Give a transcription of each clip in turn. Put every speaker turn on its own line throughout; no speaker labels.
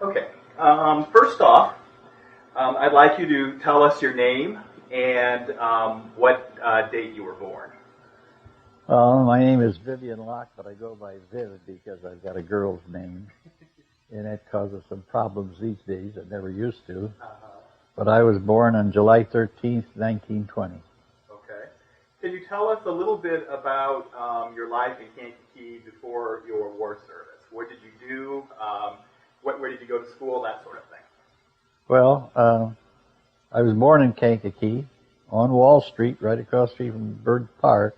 Okay. First off, I'd like you to tell us your name and what date you were born.
My name is Vivian Lock, but I go by Viv because I've got a girl's name, and that causes some problems these days. It never used to. But I was born on July 13th, 1920.
Okay. Can you tell us a little bit about your life in Kankakee before your war service? What did you do? Where did you go to school? That sort of thing.
Well, I was born in Kankakee on Wall Street, right across the street from Bird Park.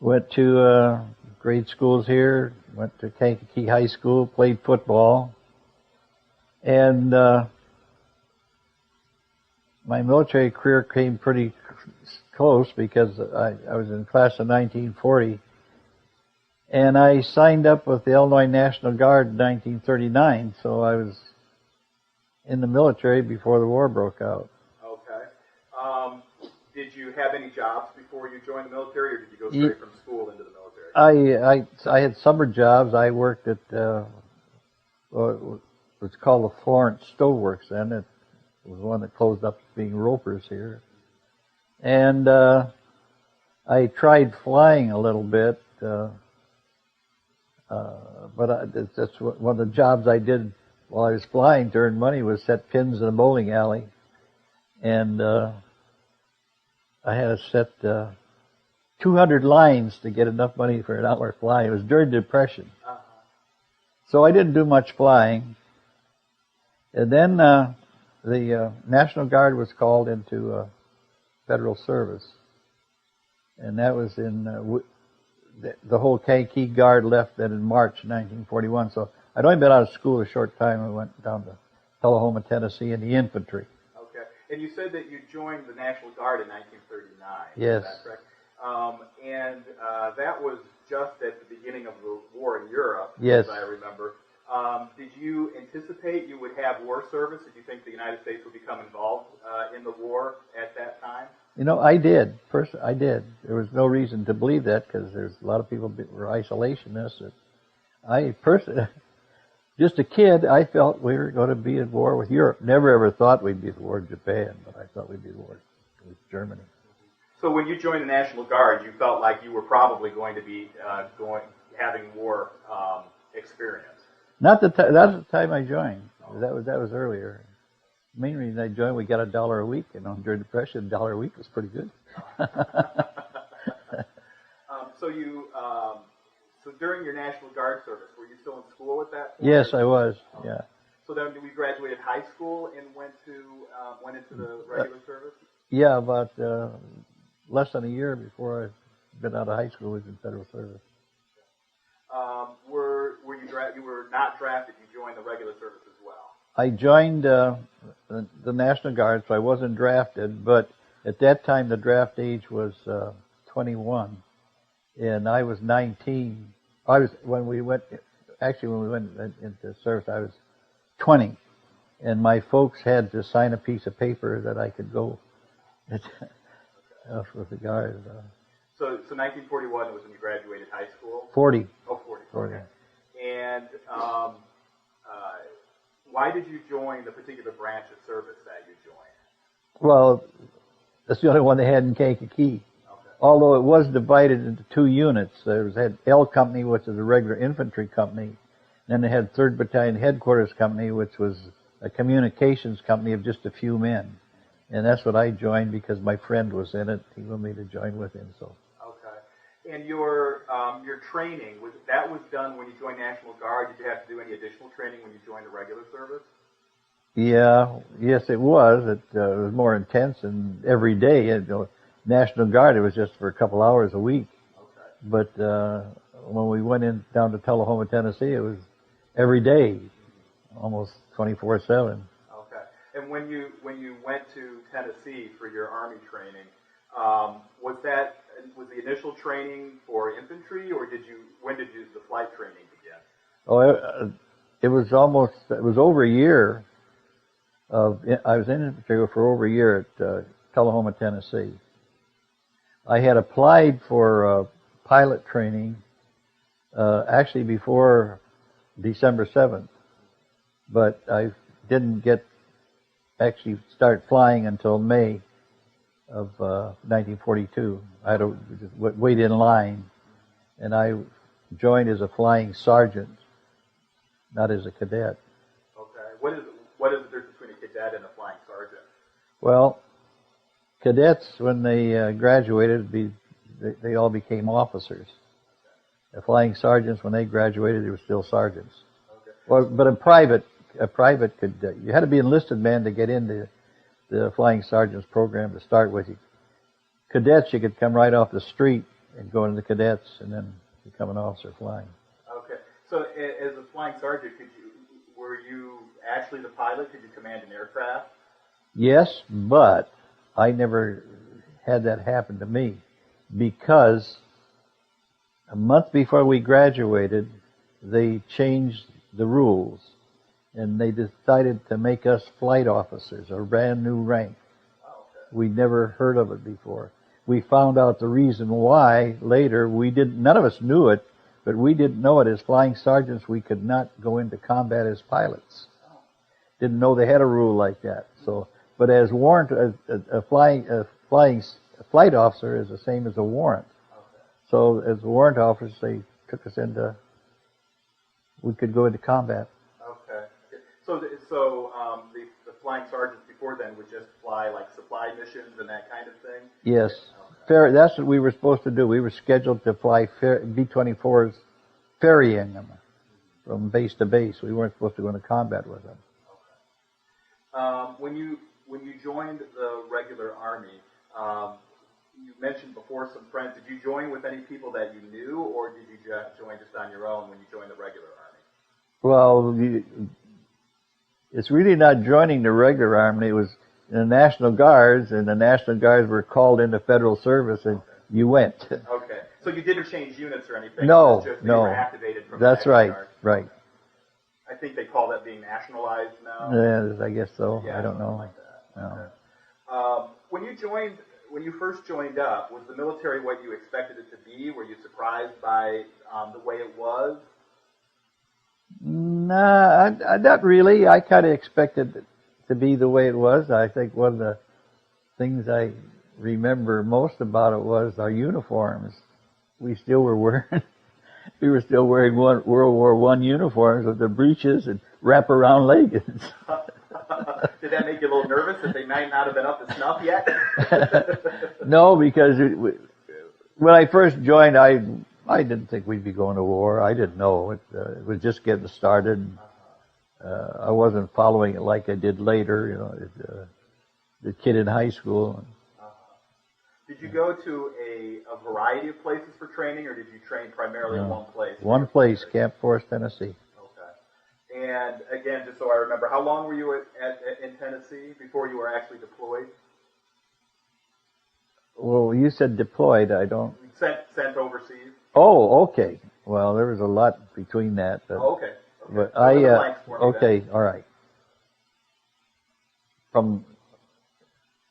Went to grade schools here, went to Kankakee High School, played football, and my military career came pretty close because I was in class of 1940, and I signed up with the Illinois National Guard in 1939, so I was in the military before the war broke out.
Okay. Did you have any jobs before you joined the military, or did you go straight from school into the military?
I had summer jobs. I worked at what was called the Florence Stoveworks then. It was one that closed up being Ropers here. And I tried flying a little bit, but that's one of the jobs I did while I was flying to earn money was set pins in a bowling alley. And I had to set 200 lines to get enough money for an hour flying. It was during the Depression. So I didn't do much flying. And then the National Guard was called into federal service. And that was in, the whole Kankakee Guard left then in March 1941. So I'd only been out of school a short time. I went down to Tullahoma, Tennessee in the infantry.
Okay. And you said that you joined the National Guard in 1939.
Yes.
Is that correct? And that was just at the beginning of the war in Europe,
yes,
as I remember. Did you anticipate you would have war service? Did you think the United States would become involved in the war at that time?
You know, I did. First, I did. There was no reason to believe that because there's a lot of people who were isolationists. I personally, just a kid, I felt we were going to be at war with Europe. Never ever thought we'd be at war with Japan, but I thought we'd be at war with Germany.
So when you joined the National Guard, you felt like you were probably going to be having war experience.
Not the that's the time I joined. That was earlier. The main reason I joined, we got $1 a week, and during the Depression, $1 a week was pretty good.
So during your National Guard service, were you still in school at that point?
Yes, I was. Yeah.
So then we graduated high school and went into the regular service.
Yeah, about less than a year before I'd been out of high school, was in federal service.
You were not drafted. You joined the regular service as well.
I joined the National Guard, so I wasn't drafted. But at that time, the draft age was 21, and I was 19. When we went into service, I was 20, and my folks had to sign a piece of paper that I could go with the Guard.
So 1941 was when you graduated high school?
40.
Oh, 40.
40.
Okay. And why did you join the particular branch of service that you joined?
Well, that's the only one they had in Kankakee.
Okay.
Although it was divided into two units. There had L Company, which is a regular infantry company. Then they had 3rd Battalion Headquarters Company, which was a communications company of just a few men. And that's what I joined because my friend was in it. He wanted me to join with him. So.
Okay. And your training, was done when you joined National Guard? Did you have to do any additional training when you joined the regular service?
Yeah. Yes, it was. It was more intense, and every day. National Guard, it was just for a couple hours a week.
Okay.
But when we went down to Tullahoma, Tennessee, it was every day, almost 24/7.
Okay. And when you went to Tennessee for your Army training, was the initial training for infantry, or when did the flight training begin?
Oh, it was over a year. I was in infantry for over a year at Tullahoma, Tennessee. I had applied for pilot training actually before December 7th. but I didn't actually start flying until May of 1942. I had to wait in line, and I joined as a flying sergeant, not as a cadet.
Okay. What is the difference between a cadet and a flying sergeant?
Well, cadets, when they graduated, they all became officers. The flying sergeants, when they graduated, they were still sergeants.
Okay.
Well, but a private could. You had to be an enlisted man to get into the flying sergeants program to start with. Cadets, you could come right off the street and go into the cadets, and then become an officer flying.
Okay. So, as a flying sergeant, were you actually the pilot? Could you command an aircraft?
Yes, but I never had that happen to me, because a month before we graduated, they changed the rules, and they decided to make us flight officers, a brand new rank.
Oh, okay.
We'd never heard of it before. We found out the reason why later. None of us knew it, but we didn't know it. As flying sergeants, we could not go into combat as pilots. Didn't know they had a rule like that. So, but as warrant, a flight officer is the same as a warrant.
Okay.
So as warrant officers, they took us we could go into combat.
Okay. So the flying sergeants before then would just fly like supply missions and that kind of thing?
Yes.
Okay.
That's what we were supposed to do. We were scheduled to fly B-24s, ferrying them from base to base. We weren't supposed to go into combat with them.
Okay. When you joined the regular Army, you mentioned before some friends. Did you join with any people that you knew, or did you join just on your own when you joined the regular Army?
Well, it's really not joining the regular Army. It was in the National Guards, and the National Guards were called into federal service, and you went.
Okay. So you didn't change units or anything?
No,
just
no.
You were activated from
That's
the
right,
Guard.
right.
I think they call that being nationalized now.
Yeah, I guess so.
Yeah,
I don't know.
like that.
No.
Okay. When you first joined up, was the military what you expected it to be? Were you surprised by the way it was?
Nah, not really. I kind of expected it to be the way it was. I think one of the things I remember most about it was our uniforms. We were still wearing World War I uniforms with the breeches and wraparound leggings.
Did that make you a little nervous that they might not have been up to snuff yet?
No, because when I first joined, I didn't think we'd be going to war. I didn't know. It was just getting started. I wasn't following it like I did later, the kid in high school.
Did you go to a variety of places for training, or did you train primarily in one place?
One place, Camp Forest, Tennessee.
Okay. And again, just so I remember, how long were you in Tennessee before you were actually deployed?
Well, you said deployed. I don't.
Sent overseas.
Oh, okay. Well, there was a lot between that. But,
okay.
But
okay,
all right.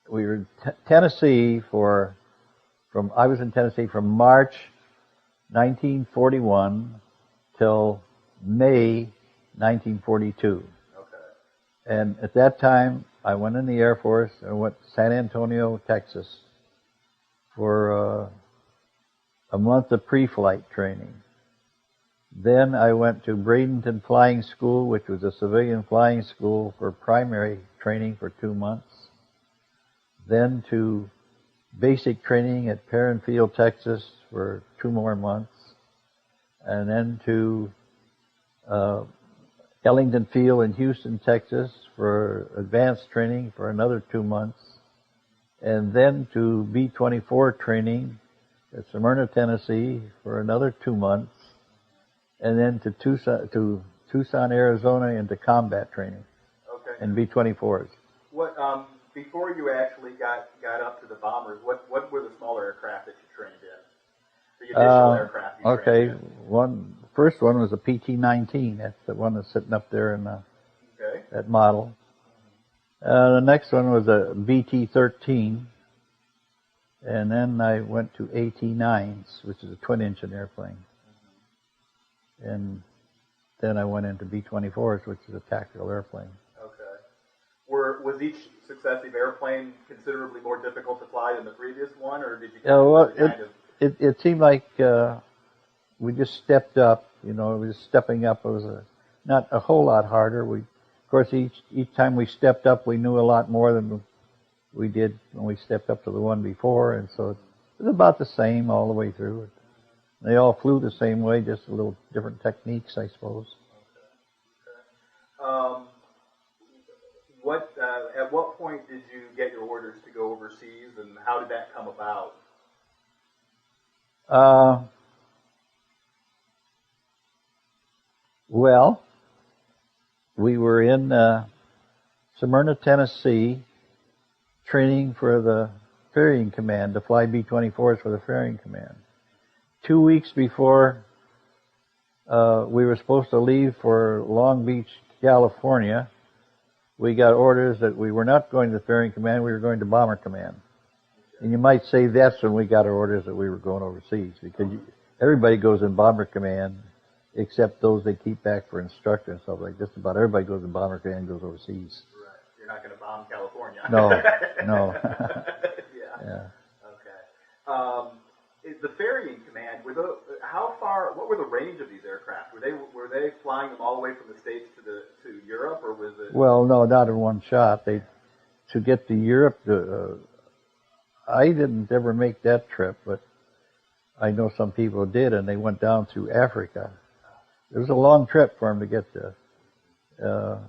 We were in Tennessee I was in Tennessee from March 1941 till May 1942.
Okay.
And at that time, I went in the Air Force. I went to San Antonio, Texas, for a month of pre-flight training. Then I went to Bradenton Flying School, which was a civilian flying school for primary training for 2 months. Then to basic training at Perrin Field, Texas for 2 more months. And then to Ellington Field in Houston, Texas for advanced training for another 2 months. And then to B-24 training at Smyrna, Tennessee for another 2 months. And then to Tucson, Arizona into combat training.
Okay.
And B-24s.
What before you actually got up to the bombers, what were the smaller aircraft that you trained in? The initial aircraft you trained in?
First one was a PT-19. That's the one that's sitting up there in that model. The next one was a BT-13. And then I went to AT-9s, which is a twin-engine airplane. And then I went into B-24s, which is a tactical airplane.
Okay. Was each successive airplane considerably more difficult to fly than the previous one, or did you kind of...
It seemed like we just stepped up. You know, we were stepping up. It was not a whole lot harder. Of course, each time we stepped up, we knew a lot more than we did when we stepped up to the one before, and so it was about the same all the way through. They all flew the same way, just a little different techniques, I suppose.
At what point did you get your orders to go overseas, and how did that come about?
Well, we were in Smyrna, Tennessee, training for the ferrying command, to fly B-24s for the ferrying command. 2 weeks before we were supposed to leave for Long Beach, California, we got orders that we were not going to the ferrying command, we were going to bomber command. And you might say that's when we got our orders that we were going overseas, because everybody goes in bomber command except those they keep back for instructor and stuff like that. Just about everybody goes in bomber command and goes overseas.
Right. You're not going to bomb California.
No.
Yeah. Okay. The ferrying command, what were the range of these aircraft? Were they flying them all the way from the States to Europe, or was it?
Well, no, not in one shot. To get to Europe, I didn't ever make that trip, but I know some people did, and they went down through Africa. It was a long trip for them to get to.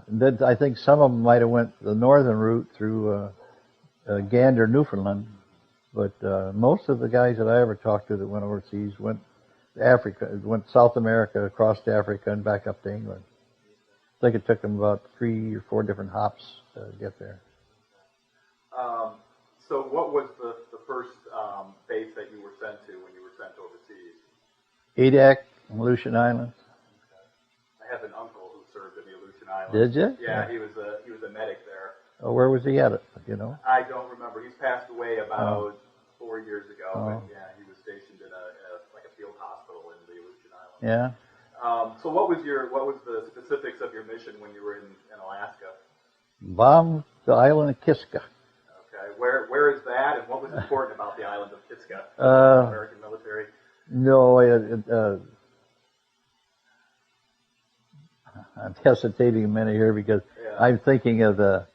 Then I think some of them might have went the northern route through Gander, Newfoundland. But most of the guys that I ever talked to that went overseas went to Africa, went South America, across to Africa, and back up to England. I think it took them about 3 or 4 different hops to get there.
So what was the first base that you were sent to when you were sent overseas?
Adak, Aleutian Islands.
I have an uncle who served in the Aleutian Islands.
Did you?
Yeah, he was a medic there.
Oh, where was he at it? You know?
I don't remember. He's passed away about 4 years ago.
Oh.
But yeah, he was stationed in a field hospital in the Aleutian Islands.
Yeah.
So what was the specifics of your mission when you were in Alaska?
Bombed the island of Kiska.
Okay. Where is that, and what was important about the island of Kiska? American military?
No, I'm hesitating a minute here because I'm thinking of the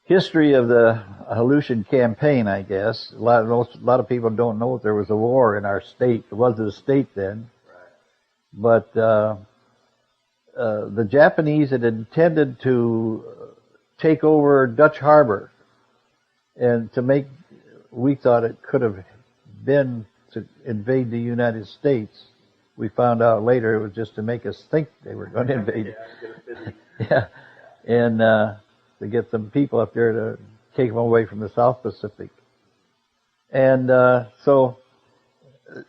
history of the Aleutian campaign, I guess. A lot of people don't know that there was a war in our state. It wasn't a state then. Right. But the Japanese had intended to take over Dutch Harbor, and we thought it could have been to invade the United States. We found out later it was just to make us think they were going to invade. Yeah, and to get some people up there to take them away from the South Pacific. And so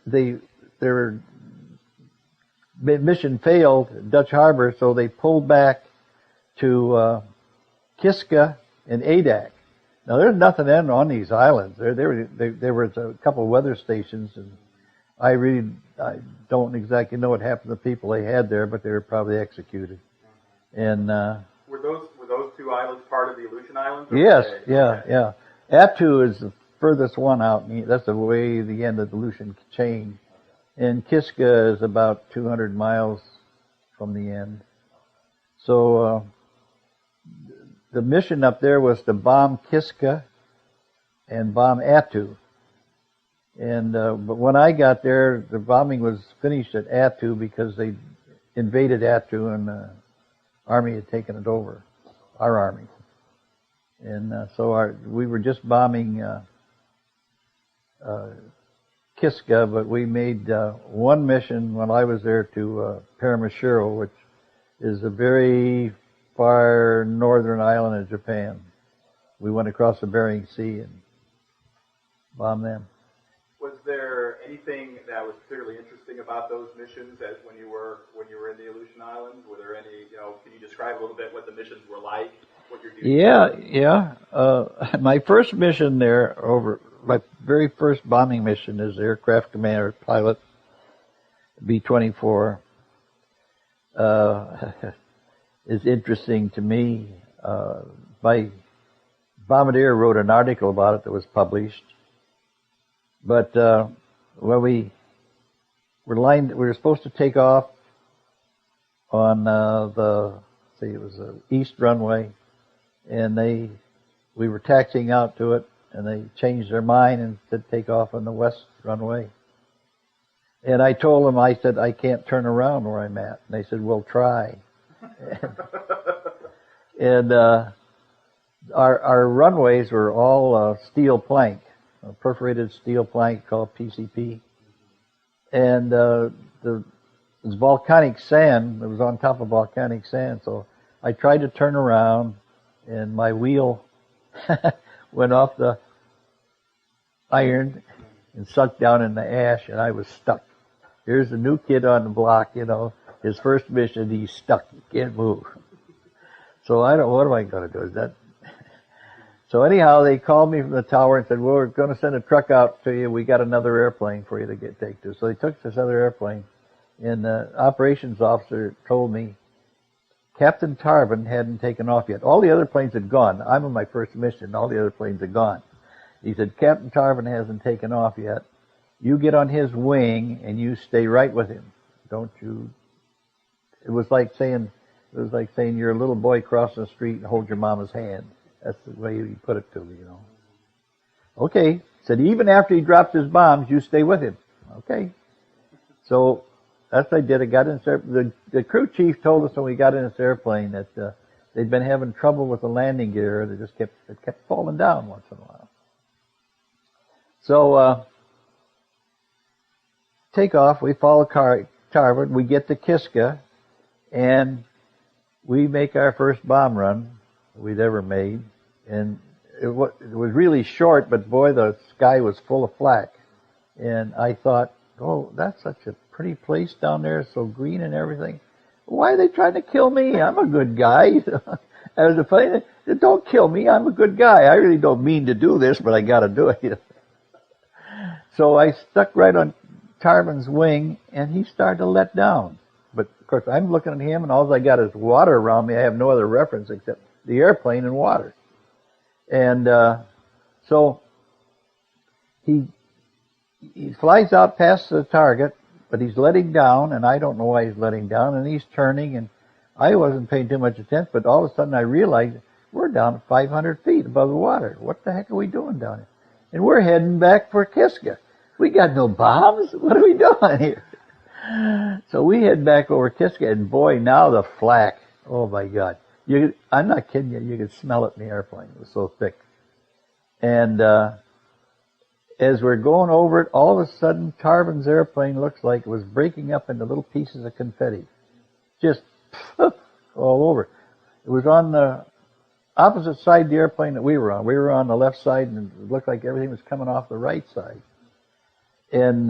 their mission failed, Dutch Harbor, so they pulled back to Kiska and Adak. Now, there's nothing on these islands. There was a couple of weather stations, and I don't exactly know what happened to the people they had there, but they were probably executed. And
were those 2 islands part of the Aleutian Islands?
Yes, yeah. Attu is the furthest one out. That's the way the end of the Aleutian chain. And Kiska is about 200 miles from the end. So the mission up there was to bomb Kiska and bomb Attu. And but when I got there, the bombing was finished at Attu because they invaded Attu and the army had taken it over, our army. And so we were just bombing Kiska, but we made one mission when I was there to Paramashiro, which is a very far northern island of Japan. We went across the Bering Sea and bombed them.
Was there anything that was particularly interesting about those missions when you were in the Aleutian Islands? Were there any, can you describe a little bit what the missions were like? What your duties were?
Yeah. My first mission there, my very first bombing mission as aircraft commander pilot, B-24. is interesting to me. My bombardier wrote an article about it that was published. But when we were supposed to take off on it was the east runway, and we were taxiing out to it, and they changed their mind and said take off on the west runway. And I told them, I said, I can't turn around where I'm at. And they said, well, try. And our runways were all steel plank, perforated steel plank called PCP. And it was volcanic sand. It was on top of volcanic sand. So I tried to turn around, and my wheel went off the iron and sucked down in the ash, and I was stuck. Here's a new kid on the block, his first mission, he's stuck. He can't move. So what am I going to do? So anyhow, they called me from the tower and said, well, we're going to send a truck out to you. We got another airplane for you to take to. So they took this other airplane, and the operations officer told me Captain Tarvin hadn't taken off yet. All the other planes had gone. I'm on my first mission. All the other planes had gone. He said, Captain Tarvin hasn't taken off yet. You get on his wing and you stay right with him. Don't you? It was like saying you're a little boy crossing the street and hold your mama's hand. That's the way he put it to me, Okay. Said even after he drops his bombs, you stay with him. Okay. So that's what I did. I got in the crew chief told us when we got in this airplane that they'd been having trouble with the landing gear. It kept falling down once in a while. So take off. We follow Tarvin. We get to Kiska, and we make our first bomb run we'd ever made. And it was really short, but boy, the sky was full of flak. And I thought, oh, that's such a pretty place down there, so green and everything. Why are they trying to kill me? I'm a good guy. I was afraid, don't kill me. I'm a good guy. I really don't mean to do this, but I got to do it. So I stuck right on Tarvin's wing, and he started to let down. But of course, I'm looking at him, and all I got is water around me. I have no other reference except the airplane and water. And so he flies out past the target, but he's letting down, and I don't know why he's letting down, and he's turning, and I wasn't paying too much attention, but all of a sudden I realized we're down 500 feet above the water. What the heck are we doing down here? And we're heading back for Kiska. We got no bombs? What are we doing here? So we head back over Kiska, and boy, now the flak, oh my God. I'm not kidding you, you could smell it in the airplane. It was so thick. And as we're going over it, all of a sudden, Tarvin's airplane looks like it was breaking up into little pieces of confetti. Just all over. It was on the opposite side of the airplane that we were on. We were on the left side, and it looked like everything was coming off the right side. And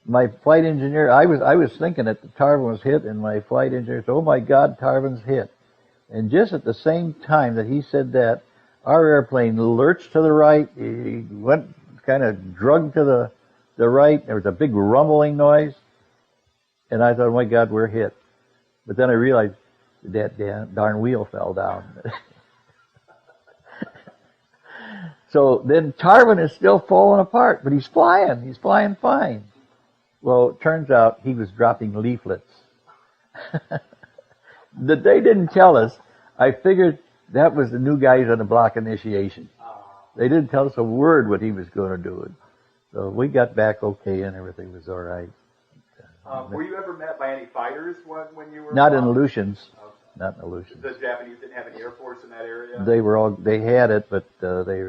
my flight engineer, I was thinking that Tarvin was hit, and my flight engineer said, oh my God, Tarvin's hit. And just at the same time that he said that, our airplane lurched to the right. He went kind of drugged to the right. There was a big rumbling noise. And I thought, oh my God, we're hit. But then I realized that darn wheel fell down. So then Tarvin is still falling apart, but he's flying. He's flying fine. Well, it turns out he was dropping leaflets. That they didn't tell us. I figured that was the new guys on the block initiation. They didn't tell us a word what he was going to do. So we got back okay, and everything was all right.
Were you ever met by any fighters when you were?
Not in Aleutians. Okay. Not in Aleutians.
The Japanese didn't have an Air Force in that area?
They had it, but they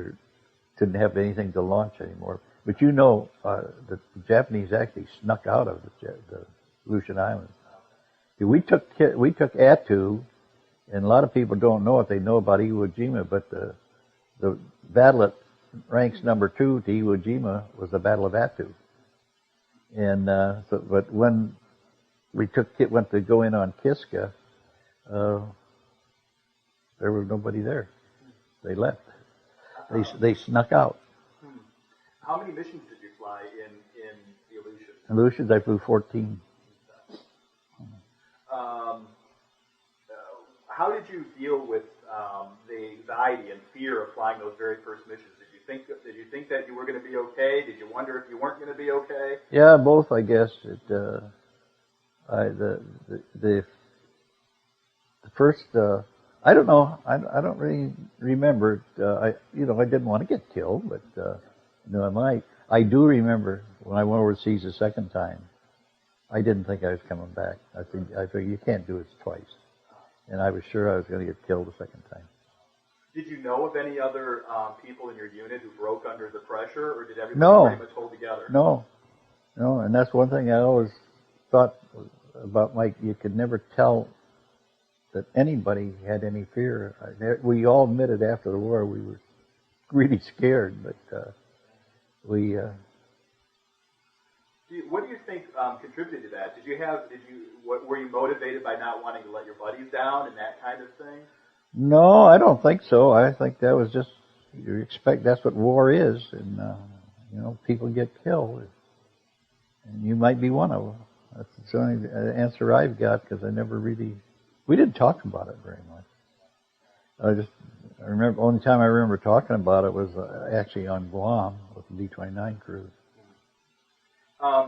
didn't have anything to launch anymore. But the Japanese actually snuck out of the Aleutian Islands. We took Attu, and a lot of people don't know it. They know about Iwo Jima, but the battle that ranks number 2 to Iwo Jima was the Battle of Attu. And but when we went to go in on Kiska, there was nobody there. They left. They snuck out.
How many missions did you fly in the Aleutians?
Aleutians, I flew 14.
how did you deal with the anxiety and fear of flying those very first missions? Did you think that you were going to be okay? Did you wonder if you weren't going to be okay?
Yeah, both, I guess. The first, I don't know. I don't really remember. I didn't want to get killed, but I do remember when I went overseas the second time. I didn't think I was coming back. I figured you can't do it twice, and I was sure I was going to get killed the second time.
Did you know of any other people in your unit who broke under the pressure, or did everybody pretty much hold together? No, and that's one thing I always thought about, Mike. You could never tell that anybody had any fear. We all admitted after the war we were really scared, but we. What do you think contributed to that? Were you motivated by not wanting to let your buddies down and that kind of thing? No, I don't think so. I think that was just, you expect, that's what war is, and people get killed, and you might be one of them. That's the only answer I've got, because we didn't talk about it very much. I remember, only time I remember talking about it was actually on Guam with the B-29 crew.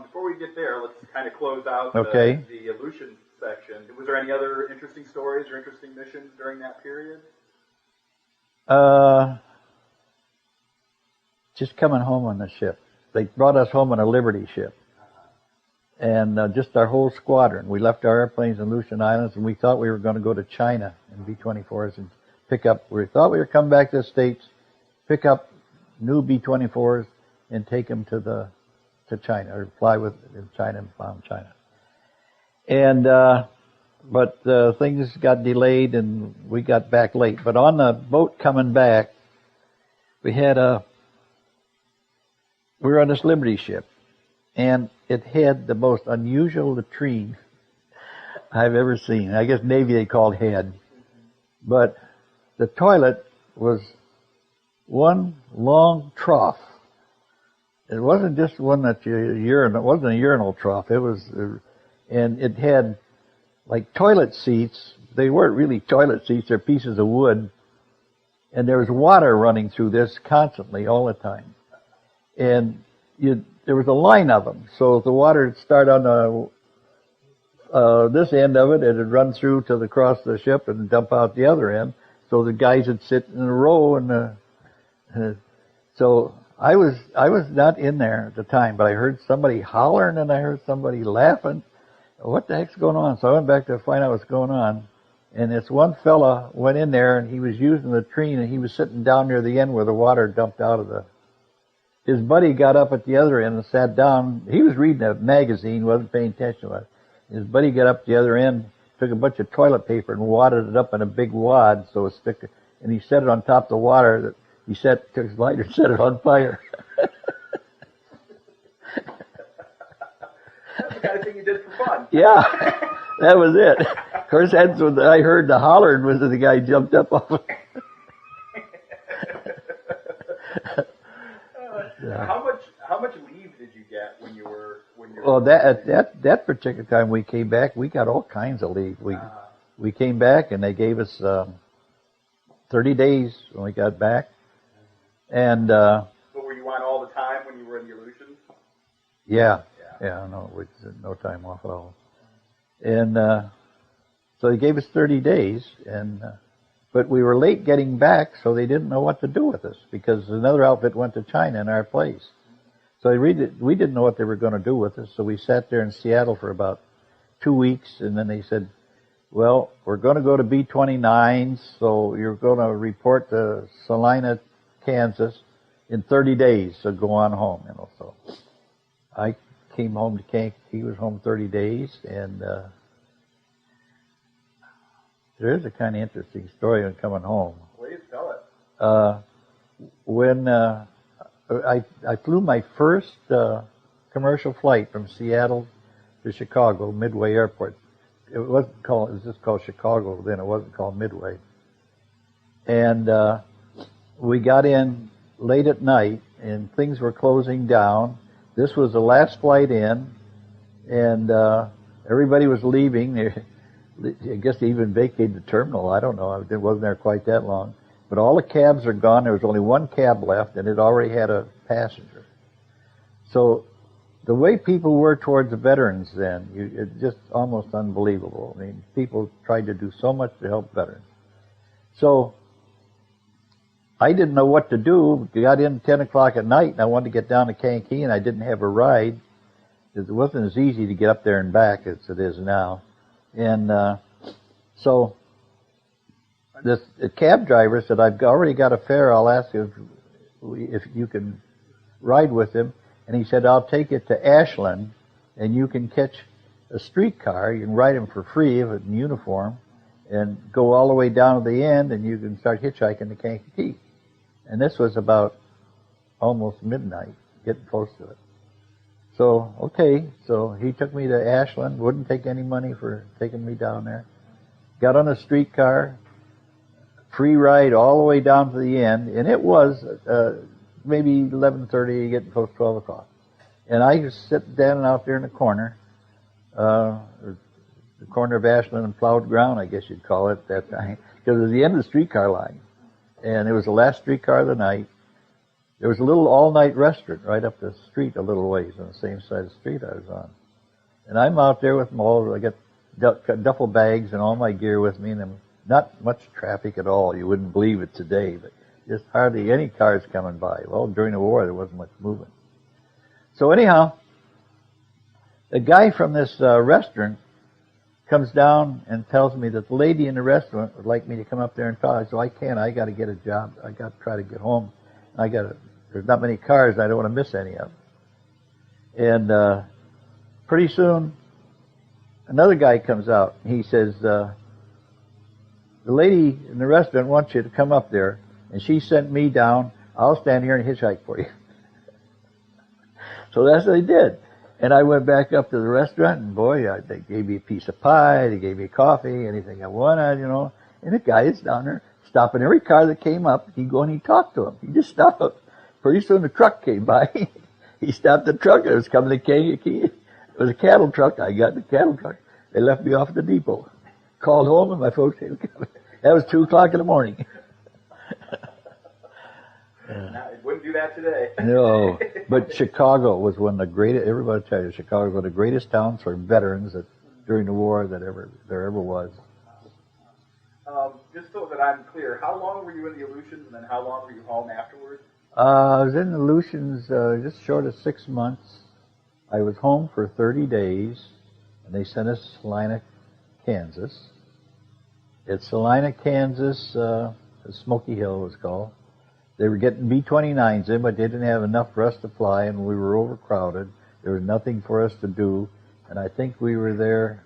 Before we get there, let's kind of close out the Aleutian section. Was there any other interesting stories or interesting missions during that period? Just coming home on the ship. They brought us home on a Liberty ship. And just our whole squadron. We left our airplanes in Aleutian Islands, and we thought we were going to go to China in B-24s and we thought we were coming back to the States, pick up new B-24s and take them to China, or fly with China and bomb China. And but things got delayed, and we got back late. But on the boat coming back, we were on this Liberty ship, and it had the most unusual latrine I've ever seen. I guess Navy they called head, but the toilet was one long trough. It wasn't just one that it wasn't a urinal trough. It was. And it had like toilet seats. They weren't really toilet seats, they're pieces of wood. And there was water running through this constantly, all the time. And there was a line of them. So if the water would start on this end of it, it'd run through to across the ship and dump out the other end. So the guys would sit in a row, and so I was not in there at the time, but I heard somebody hollering and I heard somebody laughing. What the heck's going on? So I went back to find out what's going on. And this one fella went in there, and he was using the latrine, and he was sitting down near the end where the water dumped out of his buddy got up at the other end and sat down. He was reading a magazine, wasn't paying attention to it. His buddy got up the other end, took a bunch of toilet paper and wadded it up in a big wad so it stuck, and he set it on top of the water. He took his lighter and set it on fire. That's the kind of thing you did for fun. Yeah, that was it. Of course, that's when I heard the hollering was that the guy jumped up off it. How much leave did you get when you were? Well, that particular time we came back, we got all kinds of leave. We came back, and they gave us 30 days when we got back. And but were you on all the time when you were in the Aleutians? Yeah, no, we had no time off at all. And so they gave us 30 days, but we were late getting back, so they didn't know what to do with us because another outfit went to China in our place. So we didn't know what they were going to do with us, so we sat there in Seattle for about 2 weeks, and then they said, well, we're going to go to B-29s, so you're going to report to Salina, Kansas in 30 days, so go on home. So I came home to Kankakee. He was home 30 days, and there is a kind of interesting story on coming home. Please tell it. When I flew my first commercial flight from Seattle to Chicago, Midway Airport. It was just called Chicago then. It wasn't called Midway. And we got in late at night, and things were closing down. This was the last flight in, and everybody was leaving.
I guess they even vacated the terminal. I don't know. I wasn't there quite that long. But all the cabs are gone. There was only one cab left, and it already had a passenger. So the way people were towards the veterans then, it's just almost unbelievable. I mean, people tried to do so much to help veterans. So I didn't know what to do. I got in 10 o'clock at night, and I wanted to get down to Kankakee, and I didn't have a ride. It wasn't as easy to get up there and back as it is now. And so the cab driver said, I've already got a fare. I'll ask you if you can ride with him. And he said, I'll take it to Ashland, and you can catch a streetcar. You can ride him for free if it's in uniform, and go all the way down to the end, and you can start hitchhiking to Kankakee. And this was about almost midnight, getting close to it. So, okay, so he took me to Ashland, wouldn't take any money for taking me down there. Got on a streetcar, free ride all the way down to the end, and it was maybe 11:30, getting close to 12 o'clock. And I just standing out there in the corner, the corner of Ashland and plowed ground, I guess you'd call it at that time, because it was the end of the streetcar line. And it was the last streetcar of the night. There was a little all-night restaurant right up the street a little ways on the same side of the street I was on. And I'm out there with them all. I got duffel bags and all my gear with me, and not much traffic at all. You wouldn't believe it today, but just hardly any cars coming by. Well, during the war, there wasn't much movement. So anyhow, the guy from this restaurant comes down and tells me that the lady in the restaurant would like me to come up there and talk. So I can't. I got to get a job. I got to try to get home. There's not many cars, and I don't want to miss any of them. And pretty soon, another guy comes out. He says, the lady in the restaurant wants you to come up there, and she sent me down. I'll stand here and hitchhike for you. So that's what they did. And I went back up to the restaurant, and boy, they gave me a piece of pie, they gave me coffee, anything I wanted, you know. And the guy is down there, stopping every car that came up. He'd go and he'd talk to him. He just stopped. Pretty soon the truck came by. He stopped the truck, and it was coming to Kankakee. It was a cattle truck. I got in the cattle truck. They left me off at the depot. Called home, and my folks said, that was 2 o'clock in the morning.
It wouldn't do that today.
No, but Chicago was one of the greatest, everybody tell you, Chicago was one of the greatest towns for veterans during the war that there ever was.
Just so that I'm clear, how long were you in the Aleutians, and then how long were you home afterwards?
I was in the Aleutians just short of 6 months. I was home for 30 days, and they sent us to Salina, Kansas. At Salina, Kansas, Smoky Hill was called. They were getting B-29s in, but they didn't have enough for us to fly, and we were overcrowded. There was nothing for us to do, and I think we were there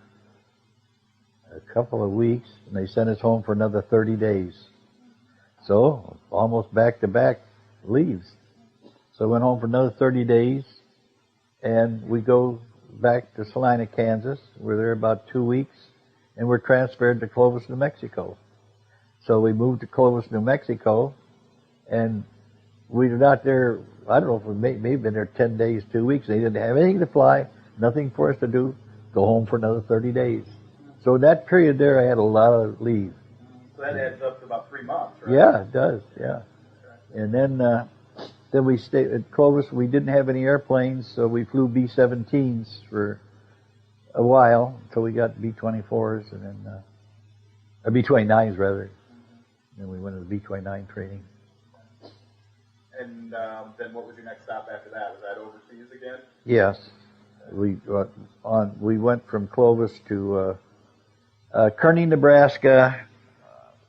a couple of weeks, and they sent us home for another 30 days. So, almost back-to-back leaves. So I went home for another 30 days, and we go back to Salina, Kansas. We're there about 2 weeks, and we're transferred to Clovis, New Mexico. So we moved to Clovis, New Mexico, and we were not there, I don't know if we may have been there 10 days, 2 weeks. They didn't have anything to fly, nothing for us to do, go home for another 30 days. So in that period there, I had a lot of leave.
So that adds up to about 3 months, right?
Yeah, it does, yeah. And then we stayed at Clovis. We didn't have any airplanes, so we flew B-17s for a while until we got B-24s, and then, or B-29s rather. Then we went to the B-29 training.
And then what was your next stop after that? Was that overseas again?
Yes. We went from Clovis to Kearney, Nebraska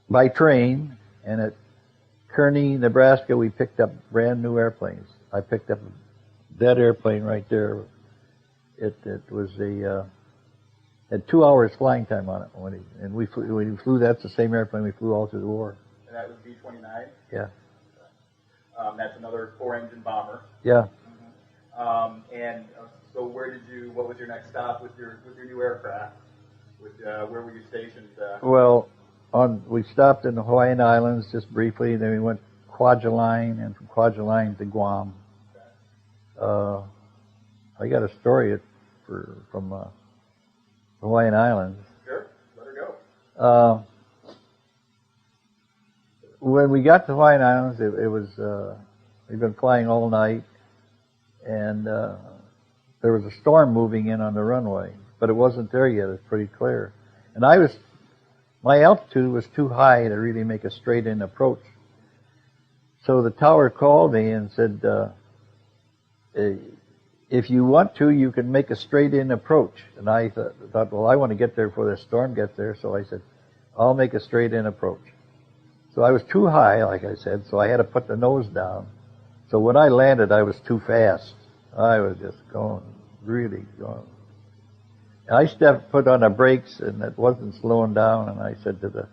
by train, and at Kearney, Nebraska, we picked up brand new airplanes. I picked up that airplane right there. It was had 2 hours flying time on it, and we flew. That's the same airplane we flew all through the war.
And that was B-29?
Yeah.
That's another 4-engine bomber.
Yeah.
And so what was your next stop with your new aircraft? Where were you stationed?
Well, we stopped in the Hawaiian Islands just briefly, and then we went Kwajalein, and from Kwajalein to Guam. I got a story from Hawaiian Islands.
Sure, let her
When we got to Hawaiian Islands, it was, we'd been flying all night, and there was a storm moving in on the runway, but it wasn't there yet. It was pretty clear. And my altitude was too high to really make a straight-in approach. So the tower called me and said, if you want to, you can make a straight-in approach. And I thought, well, I want to get there before the storm gets there, so I said, I'll make a straight-in approach. So I was too high, like I said, so I had to put the nose down. So when I landed, I was too fast. I was just really going. And I put on the brakes, and it wasn't slowing down, and I said to the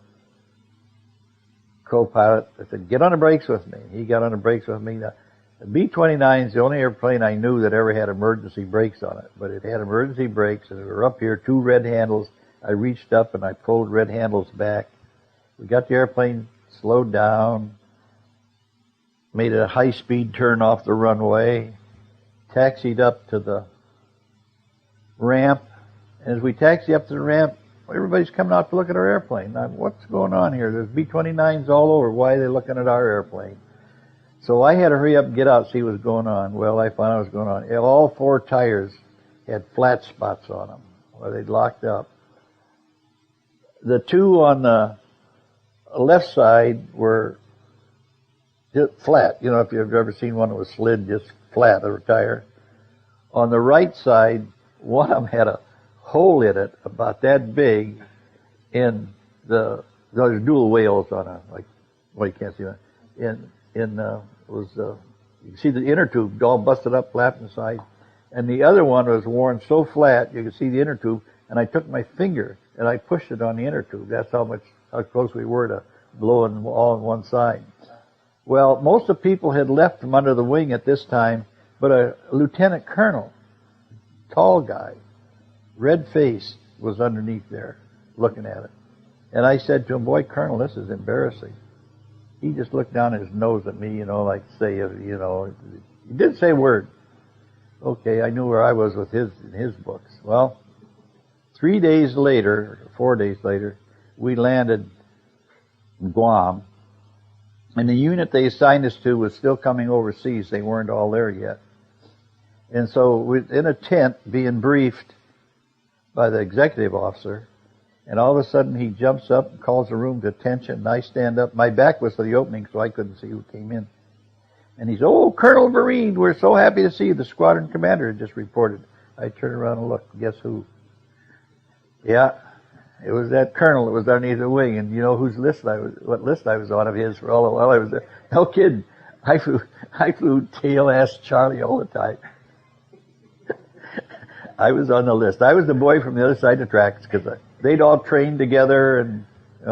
co-pilot, I said, get on the brakes with me. He got on the brakes with me. The B-29 is the only airplane I knew that ever had emergency brakes on it, but it had emergency brakes, and they were up here, 2 red handles. I reached up, and I pulled red handles back. We got the airplane slowed down, made a high-speed turn off the runway, taxied up to the ramp. And as we taxi up to the ramp, everybody's coming out to look at our airplane. Now, what's going on here? There's B-29s all over. Why are they looking at our airplane? So I had to hurry up and get out, see what was going on. Well, I found out what was going on. All 4 tires had flat spots on them, where they'd locked up. The 2 on the left side were just flat. You know, if you've ever seen one that was slid, just flat, a tire. On the right side, one of them had a hole in it about that big in there's dual whales on it, like, well, you can't see that. You can see the inner tube all busted up flat inside. And the other one was worn so flat, you could see the inner tube, and I took my finger and I pushed it on the inner tube. That's how close we were to blowing all on one side. Well, most of the people had left from under the wing at this time, but a lieutenant colonel, tall guy, red face, was underneath there looking at it. And I said to him, boy, Colonel, this is embarrassing. He just looked down his nose at me, like say, he didn't say a word. Okay, I knew where I was with in his books. Well, 4 days later, we landed in Guam, and the unit they assigned us to was still coming overseas. They weren't all there yet. And so we're in a tent being briefed by the executive officer, and all of a sudden he jumps up and calls the room to attention, and I stand up. My back was to the opening, so I couldn't see who came in. And he said, oh, Colonel Marine, we're so happy to see you. The squadron commander had just reported. I turned around and looked. Guess who? Yeah, it was that colonel that was underneath the wing, and you know what list I was on of his for all the while I was there. No kidding. I flew tail-ass Charlie all the time. I was on the list. I was the boy from the other side of the tracks because they'd all trained together, and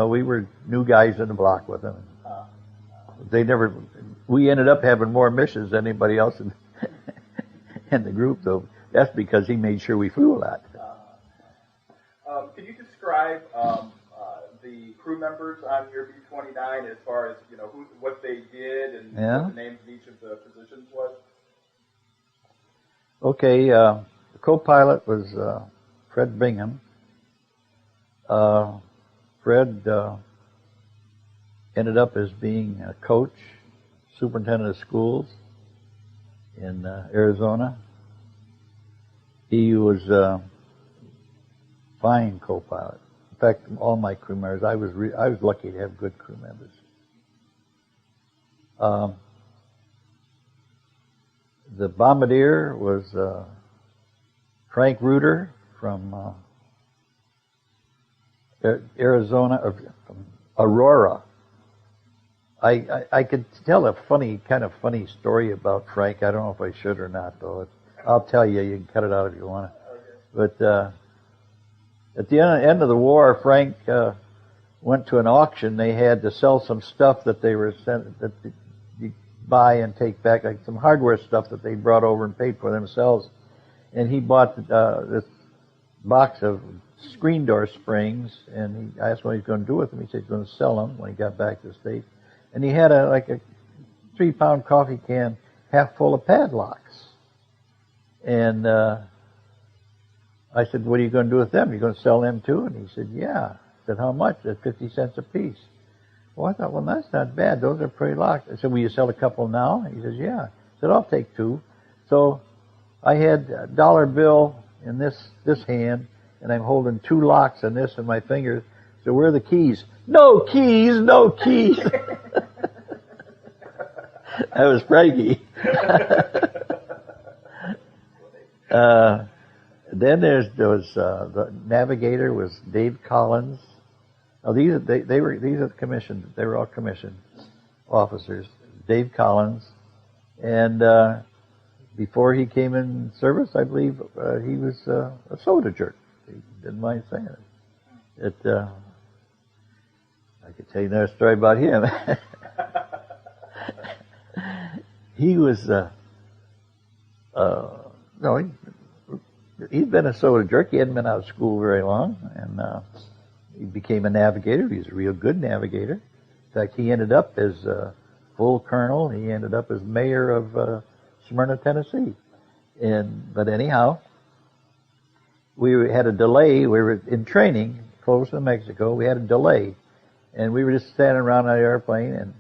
we were new guys in the block with them. We ended up having more missions than anybody else in the group, though. That's because he made sure we flew a lot.
Can you describe the crew members on your B-29 as far as what they did and what the names of each of the positions was?
Okay, the co-pilot was Fred Bingham. Fred ended up as being a coach, superintendent of schools in Arizona. He was fine co-pilot. In fact, all my crew members, I was lucky to have good crew members. The bombardier was Frank Reuter from Arizona, from Aurora. I could tell a kind of funny story about Frank. I don't know if I should or not, though. I'll tell you. You can cut it out if you want to. But at the end of the war, Frank went to an auction. They had to sell some stuff that they were sent that you buy and take back, like some hardware stuff that they brought over and paid for themselves. And he bought this box of screen door springs, and he asked what he was going to do with them. He said he's going to sell them when he got back to the States. And he had a 3-pound coffee can half full of padlocks. And I said, what are you going to do with them? Are you going to sell them too? And he said, yeah. said, how much? At 50 cents a piece. Well, I thought, well, that's not bad. Those are pretty locked. I said, will you sell a couple now? He says, yeah. I said, I'll take 2. So I had a dollar bill in this hand, and I'm holding 2 locks on this in my fingers. So where are the keys? No keys, no keys. That was Frankie. Then there was the navigator was Dave Collins. Oh, these are the commissioned. They were all commissioned officers. Dave Collins, and before he came in service, I believe he was a soda jerk. He didn't mind saying it. I could tell you another story about him. He was he'd been a soda jerk. He hadn't been out of school very long, and he became a navigator. He was a real good navigator. In fact, he ended up as full colonel. He ended up as mayor of Smyrna, Tennessee. But anyhow, we had a delay. We were in training close to Mexico. We had a delay, and we were just standing around on the airplane, and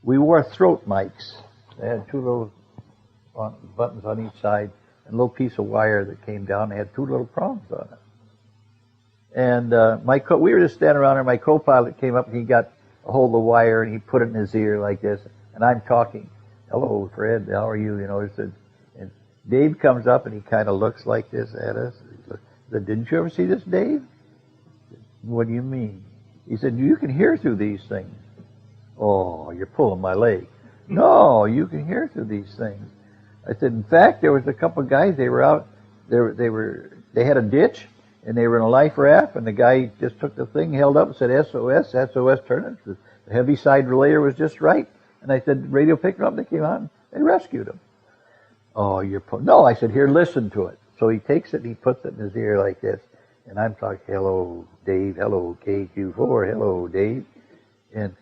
we wore throat mics. They had 2 little buttons on each side, and a little piece of wire that came down. They had 2 little prongs on it. And we were just standing around there. My co-pilot came up and he got a hold of the wire and he put it in his ear like this. And I'm talking, hello, Fred, how are you? You know, and Dave comes up and he kind of looks like this at us. He said, didn't you ever see this, Dave? What do you mean? He said, you can hear through these things. Oh, you're pulling my leg. No, you can hear through these things. I said, in fact, there was a couple of guys, they were out, they had a ditch, and they were in a life raft, and the guy just took the thing, held up, and said, SOS, SOS, turn it. The heavy side relayer was just right. And I said, radio picked him up, they came out, and they rescued him. Oh, no, I said, here, listen to it. So he takes it, and he puts it in his ear like this. And I'm talking, hello, Dave, hello, KQ4, hello, Dave. And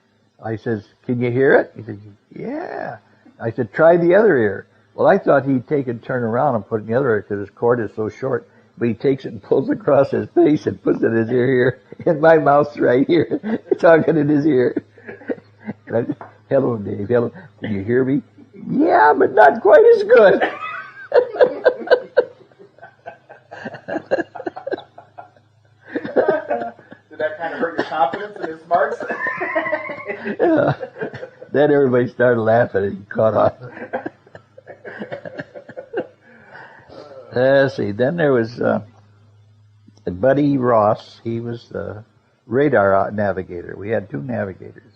I says, can you hear it? He said, yeah. I said, try the other ear. Well, I thought he'd take and turn around and put it in the other ear because his cord is so short. But he takes it and pulls it across his face and puts it in his ear here. And my mouth's right here, talking in his ear. And I said, hello, Dave, hello. Can you hear me? Yeah, but not quite as good.
Did that kind of hurt your confidence in his smarts?
Yeah. Then everybody started laughing and he caught on. Let's see. Then there was Buddy Ross. He was the radar navigator. We had 2 navigators.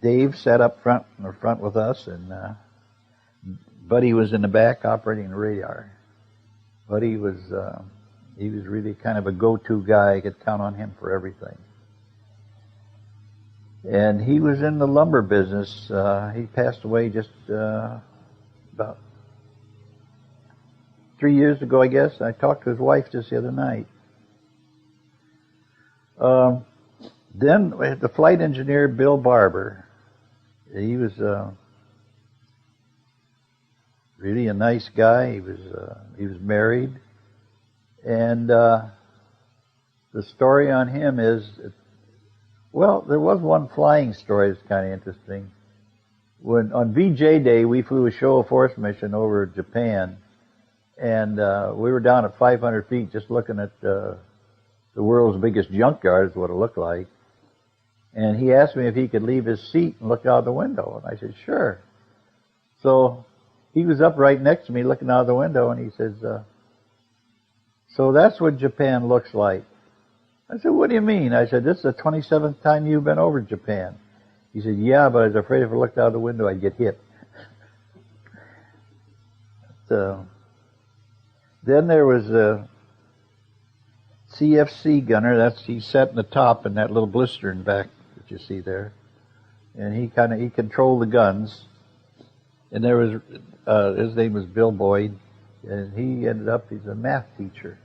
Dave sat up front in the front with us, and Buddy was in the back operating the radar. Buddy was he was really kind of a go-to guy. I could count on him for everything. And he was in the lumber business. He passed away just about 3 years ago, I guess. I talked to his wife just the other night. Then we had the flight engineer, Bill Barber. He was really a nice guy. He was married, and the story on him is, well, there was one flying story that's kind of interesting. When on VJ Day we flew a show of force mission over Japan, and we were down at 500 feet just looking at the world's biggest junkyard is what it looked like. And he asked me if he could leave his seat and look out the window. And I said, sure. So he was up right next to me looking out the window, and he says, so that's what Japan looks like. I said, what do you mean? I said, this is the 27th time you've been over Japan. He said, yeah, but I was afraid if I looked out the window, I'd get hit. Then there was a CFC gunner. He sat in the top in that little blister in back that you see there, and he controlled the guns. And there was his name was Bill Boyd, and he ended up he's a math teacher.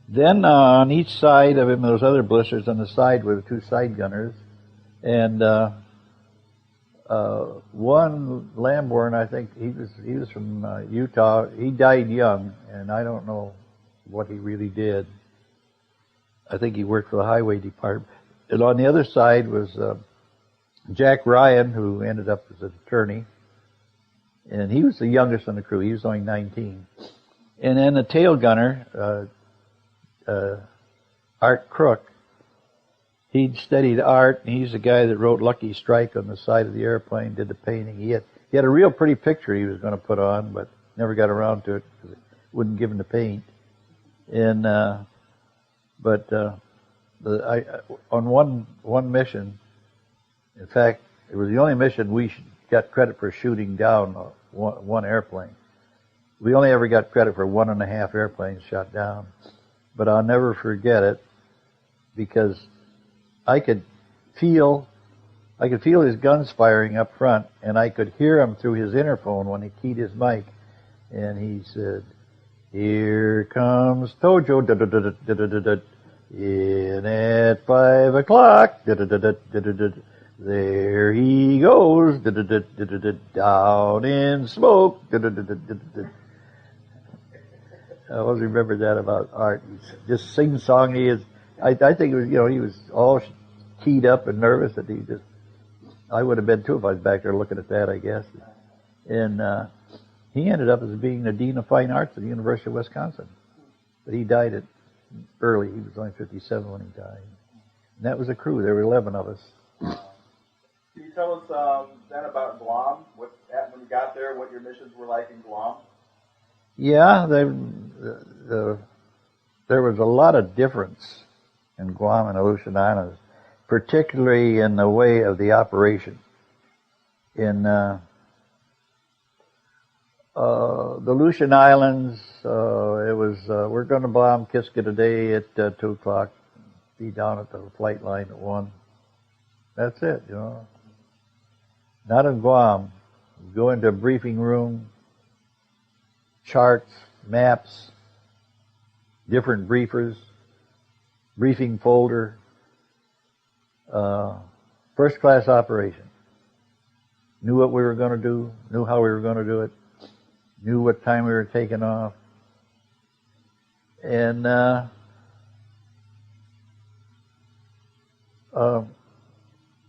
Then on each side of him, those other blisters on the side were the 2 side gunners, and one Lamborn, I think he was from Utah. He died young, and I don't know what he really did. I think he worked for the highway department. And on the other side was Jack Ryan, who ended up as an attorney. And he was the youngest on the crew. He was only 19. And then the tail gunner, Art Crook, he'd studied art, and he's the guy that wrote Lucky Strike on the side of the airplane, did the painting. He had a real pretty picture he was going to put on, but never got around to it because it wouldn't give him the paint. And on one mission, in fact, it was the only mission we got credit for shooting down one airplane. We only ever got credit for 1.5 airplanes shot down. But I'll never forget it because I could feel his guns firing up front, and I could hear him through his interphone when he keyed his mic, and he said, "Here comes Tojo, in at 5 o'clock, there he goes, down in smoke." I always remember that about Art. He's just sing-song. I think it was, he was all keyed up and nervous that I would have been too if I was back there looking at that, I guess. And he ended up as being the Dean of Fine Arts at the University of Wisconsin. But he died early. He was only 57 when he died. And that was a crew. There were 11 of us.
Can you tell us then about Guam? What happened when you got there? What your missions were like in Guam?
Yeah, there was a lot of difference in Guam and Aleutian Islands, particularly in the way of the operation. In the Aleutian Islands, it was, we're going to bomb Kiska today at 2 o'clock, be down at the flight line at 1. That's it, Not in Guam. You go into a briefing room, charts, maps, different briefers, briefing folder, first class operation. Knew what we were going to do, knew how we were going to do it, knew what time we were taking off. And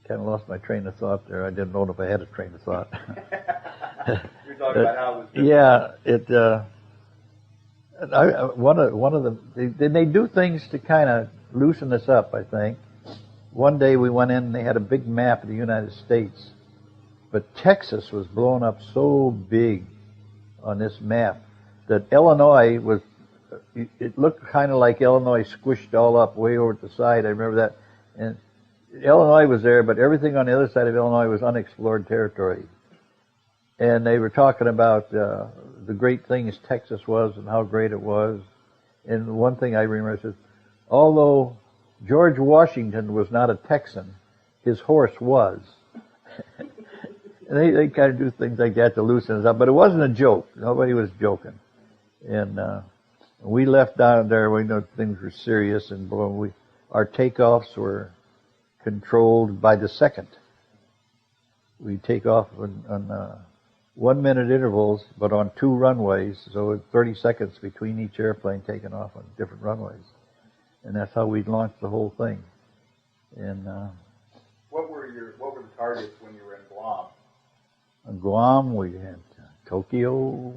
kind of lost my train of thought there. I didn't know if I had a train of thought.
You're talking about how it was different.
Yeah, one of them, they do things to kind of loosen us up, I think. One day we went in and they had a big map of the United States, but Texas was blown up so big on this map that Illinois was, it looked kind of like Illinois squished all up way over at the side. I remember that. And Illinois was there, but everything on the other side of Illinois was unexplored territory. And they were talking about the great things Texas was and how great it was. And one thing I remember says, although George Washington was not a Texan, his horse was. And they kind of do things like that to loosen us up. But it wasn't a joke. Nobody was joking. And we left down there. We know things were serious, and our takeoffs were controlled by the second. We take off on 1 minute intervals, but on 2 runways, so 30 seconds between each airplane taking off on different runways. And that's how we launched the whole thing. And
what were the targets when you were in Guam?
in Guam, we had Tokyo,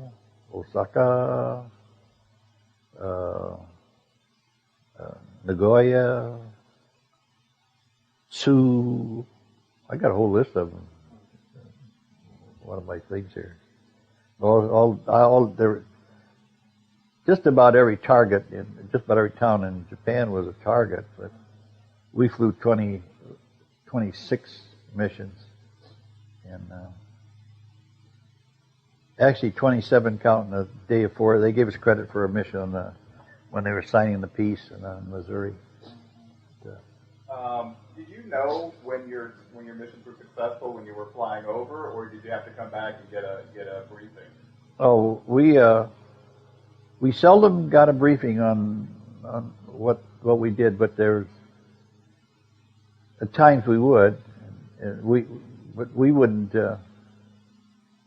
Osaka, Nagoya, Tsu. I got a whole list of them. One of my things here. Just about every target in just about every town in Japan was a target, but we flew 26 missions, and actually 27 counting the day of 4. They gave us credit for a mission when they were signing the peace in Missouri.
Did you know when your missions were successful when you were flying over, or did you have to come back and get a briefing?
Oh, we seldom got a briefing on what we did, but at times we would. But we wouldn't.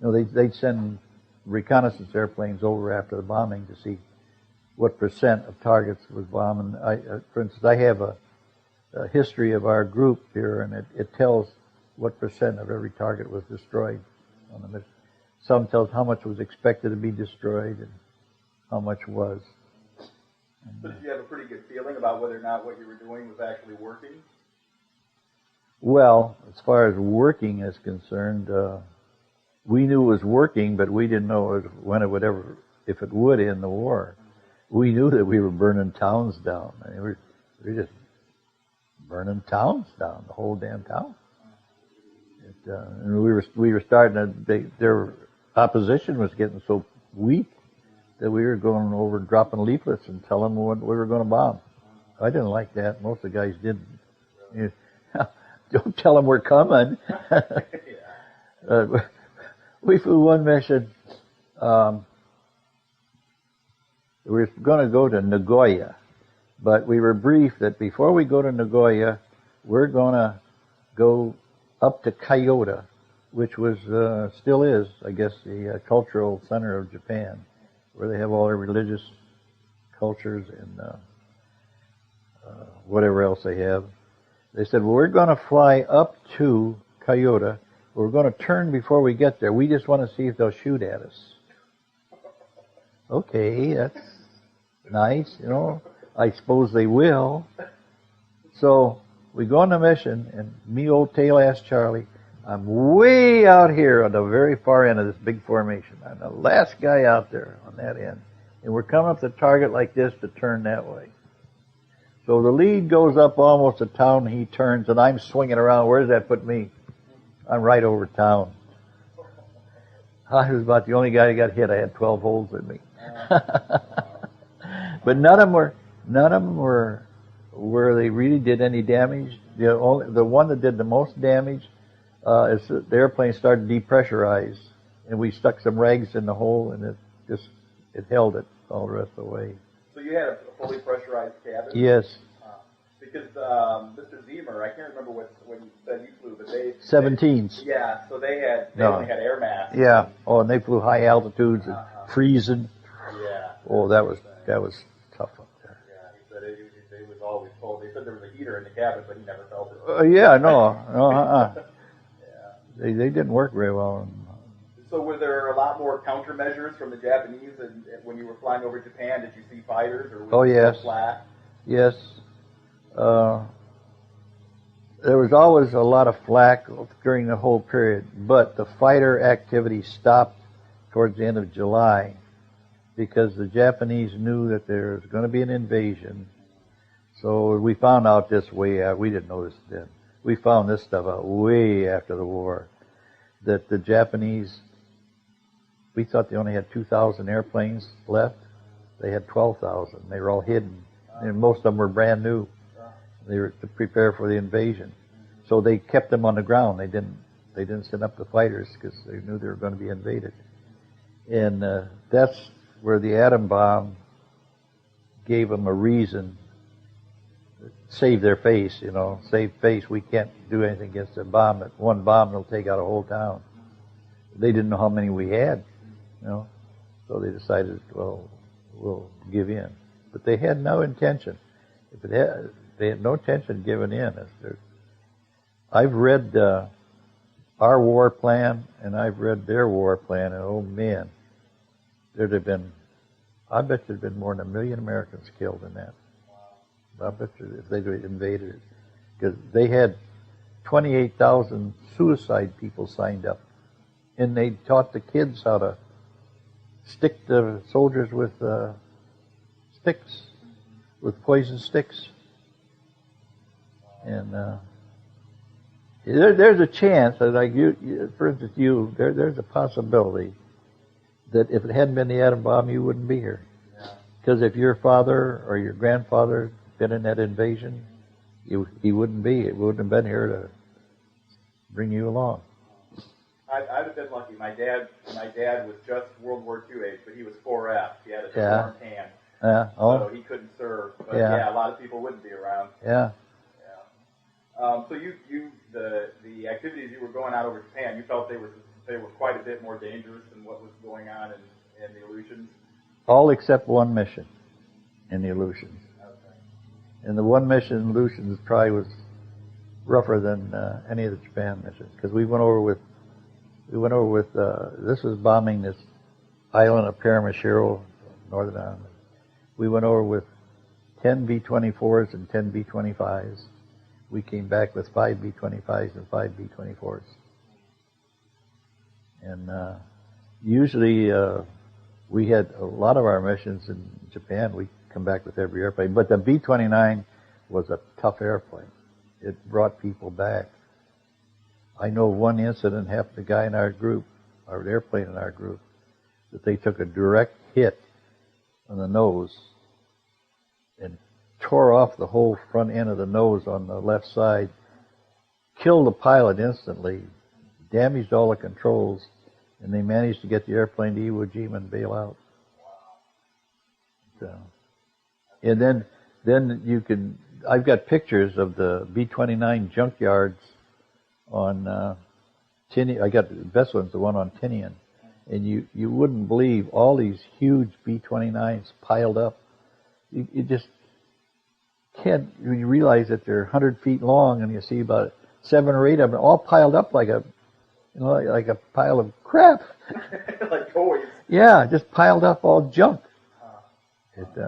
They'd send reconnaissance airplanes over after the bombing to see what percent of targets was bombed. And for instance, I have a history of our group here, and it tells what percent of every target was destroyed on the mission. Some tells how much was expected to be destroyed and how much was.
So did you have a pretty good feeling about whether or not what you were doing was actually working?
Well, as far as working is concerned, we knew it was working, but we didn't know when it would ever, if it would end the war. We knew that we were burning towns down. I mean, we were just burning towns down, the whole damn town. And we were starting to. Their opposition was getting so weak that we were going over and dropping leaflets and telling them what we were going to bomb. I didn't like that. Most of the guys didn't. Don't tell them we're coming. We flew one mission. We were going to go to Nagoya, but we were briefed that before we go to Nagoya, we're going to go up to Kyoto, which was still is, I guess, the cultural center of Japan, where they have all their religious cultures and whatever else they have. They said, well, we're going to fly up to Kyoto. We're going to turn before we get there. We just want to see if they'll shoot at us. Okay, that's nice, you know. I suppose they will. So we go on the mission, and me, old tail-ass Charlie, I'm way out here on the very far end of this big formation. I'm the last guy out there on that end. And we're coming up the target like this to turn that way. So the lead goes up almost to town, and he turns, and I'm swinging around. Where does that put me? I'm right over town. I was about the only guy who got hit. I had 12 holes in me. But none of them were where they really did any damage. The one that did the most damage is the airplane started to depressurize, and we stuck some rags in the hole, and it held it all the rest of the way.
So you had a fully pressurized cabin?
Yes.
Because Mr. Zemer, I can't remember what you said you flew, but
17s.
Yeah, so they only had air masks.
Yeah. Oh, and they flew high altitudes and freezing.
Yeah.
Oh, that was tough up there.
Yeah, he said it was always cold. They said there was a heater in the cabin, but he never felt it.
Yeah, no. Yeah. They didn't work very well.
So were there a lot more countermeasures from the Japanese and when you were flying over Japan? Did you see fighters? Or was it so flat?
Yes. There was always a lot of flak during the whole period, but the fighter activity stopped towards the end of July because the Japanese knew that there was going to be an invasion. So we found out this way out. We didn't know this then. We found this stuff out way after the war, that the Japanese, we thought they only had 2,000 airplanes left. They had 12,000. They were all hidden, and most of them were brand new. They were to prepare for the invasion, so they kept them on the ground. They didn't send up the fighters because they knew they were going to be invaded. And that's where the atom bomb gave them a reason, save their face. Save face. We can't do anything against a bomb. But one bomb will take out a whole town. They didn't know how many we had, so they decided, well, we'll give in. But they had no intention. They had no intention of giving in. I've read our war plan, and I've read their war plan, and oh man, I bet there'd been more than 1 million Americans killed in that. I bet you if they'd invaded it. Because they had 28,000 suicide people signed up, and they taught the kids how to stick the soldiers with sticks, with poison sticks. And there's a chance, like for instance, there's a possibility that if it hadn't been the atom bomb, you wouldn't be here. Because if your father or your grandfather had been in that invasion, he wouldn't be. It wouldn't have been here to bring you along.
I'd have been lucky. My dad was just World War II age, but he was 4F. He had a deformed hand, so he couldn't serve. But a lot of people wouldn't be around.
Yeah.
So the activities you were going out over Japan, you felt they were quite a bit more dangerous than what was going on in the Aleutians?
All except one mission. in the Aleutians. And the one mission in Aleutians probably was rougher than any of the Japan missions, because we went over with this was bombing this island of Paramashiro, Northern Ireland. We went over with 10 B-24s and 10 B-25s. We came back with 5 B-25s and 5 B-24s. And usually we had a lot of our missions in Japan, we come back with every airplane. But the B-29 was a tough airplane. It brought people back. I know one incident happened to a guy in our group, our airplane in our group, that they took a direct hit on the nose and tore off the whole front end of the nose on the left side, killed the pilot instantly, damaged all the controls, and they managed to get the airplane to Iwo Jima and bail out. So, and then you can, I've got pictures of the B-29 junkyards on Tinian. I got the best one's the one on Tinian. And you wouldn't believe all these huge B-29s piled up. You just can't, when you realize that they're 100 feet long and you see about 7 or 8 of them all piled up like a pile of crap.
Like toys.
Yeah, just piled up all junk.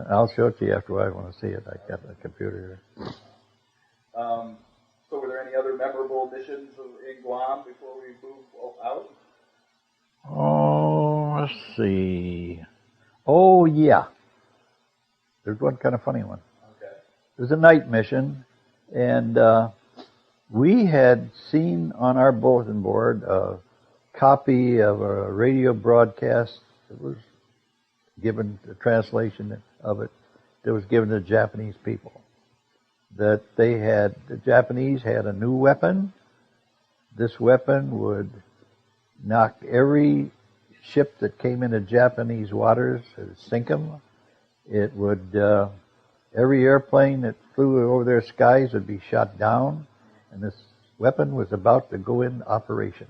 I'll show it to you after a while. I want to see it. I got a computer here.
So were there any other memorable missions in Guam before we move out?
Oh, let's see. Oh, yeah. There's one kind of funny one.
Okay.
It was a night mission, and we had seen on our bulletin board a copy of a radio broadcast that was given, the translation of it, that was given to the Japanese people. That the Japanese had a new weapon. This weapon would knock every ship that came into Japanese waters, it would sink them. It would, every airplane that flew over their skies would be shot down, and this weapon was about to go into operation.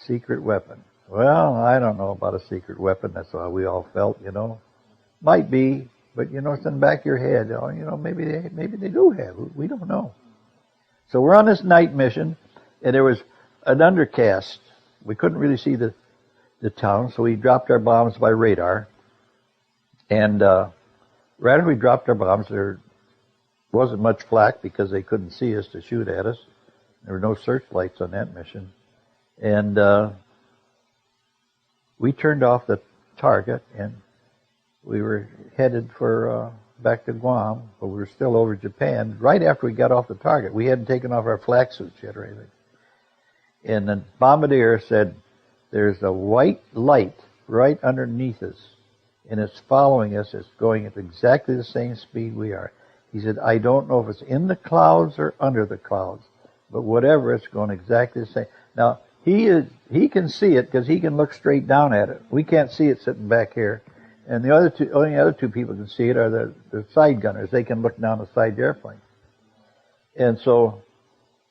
Secret weapon. Well, I don't know about a secret weapon. That's how we all felt, you know. Might be, but you know, it's in the back of your head. Oh, you know, maybe they do have it. We don't know. So we're on this night mission, and there was an undercast. We couldn't really see the town, so we dropped our bombs by radar. And right after we dropped our bombs, there wasn't much flak because they couldn't see us to shoot at us. There were no searchlights on that mission. And we turned off the target, and we were headed for back to Guam, but we were still over Japan. Right after we got off the target, we hadn't taken off our flak suits yet or anything. And the bombardier said, "There's a white light right underneath us, and it's following us. It's going at exactly the same speed we are." He said, "I don't know if it's in the clouds or under the clouds, but whatever, it's going exactly the same." Now, he can see it because he can look straight down at it. We can't see it sitting back here. And the only other two people can see it are the side gunners. They can look down the side of the airplane. And so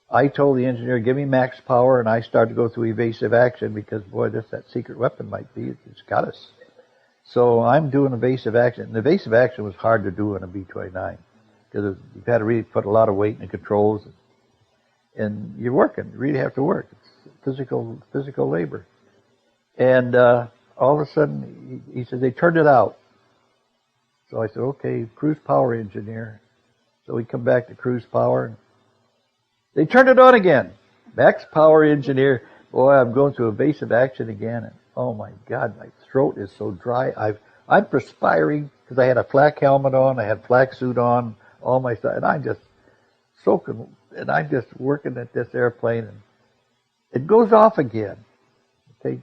I told the engineer, "Give me max power," and I started to go through evasive action because, boy, that secret weapon might be. It's got us. So I'm doing evasive action. And evasive action was hard to do on a B-29 because you've had to really put a lot of weight in the controls. And you're working. You really have to work. It's physical labor. And all of a sudden, he said, "They turned it out." So I said, "Okay, cruise power engineer." So we come back to cruise power. They turned it on again. Max power engineer. Boy, I'm going through evasive action again. And oh my God, my throat is so dry. I'm perspiring because I had a flak helmet on, I had flak suit on, all my stuff, and I'm just soaking, and I'm just working at this airplane, and it goes off again. Okay,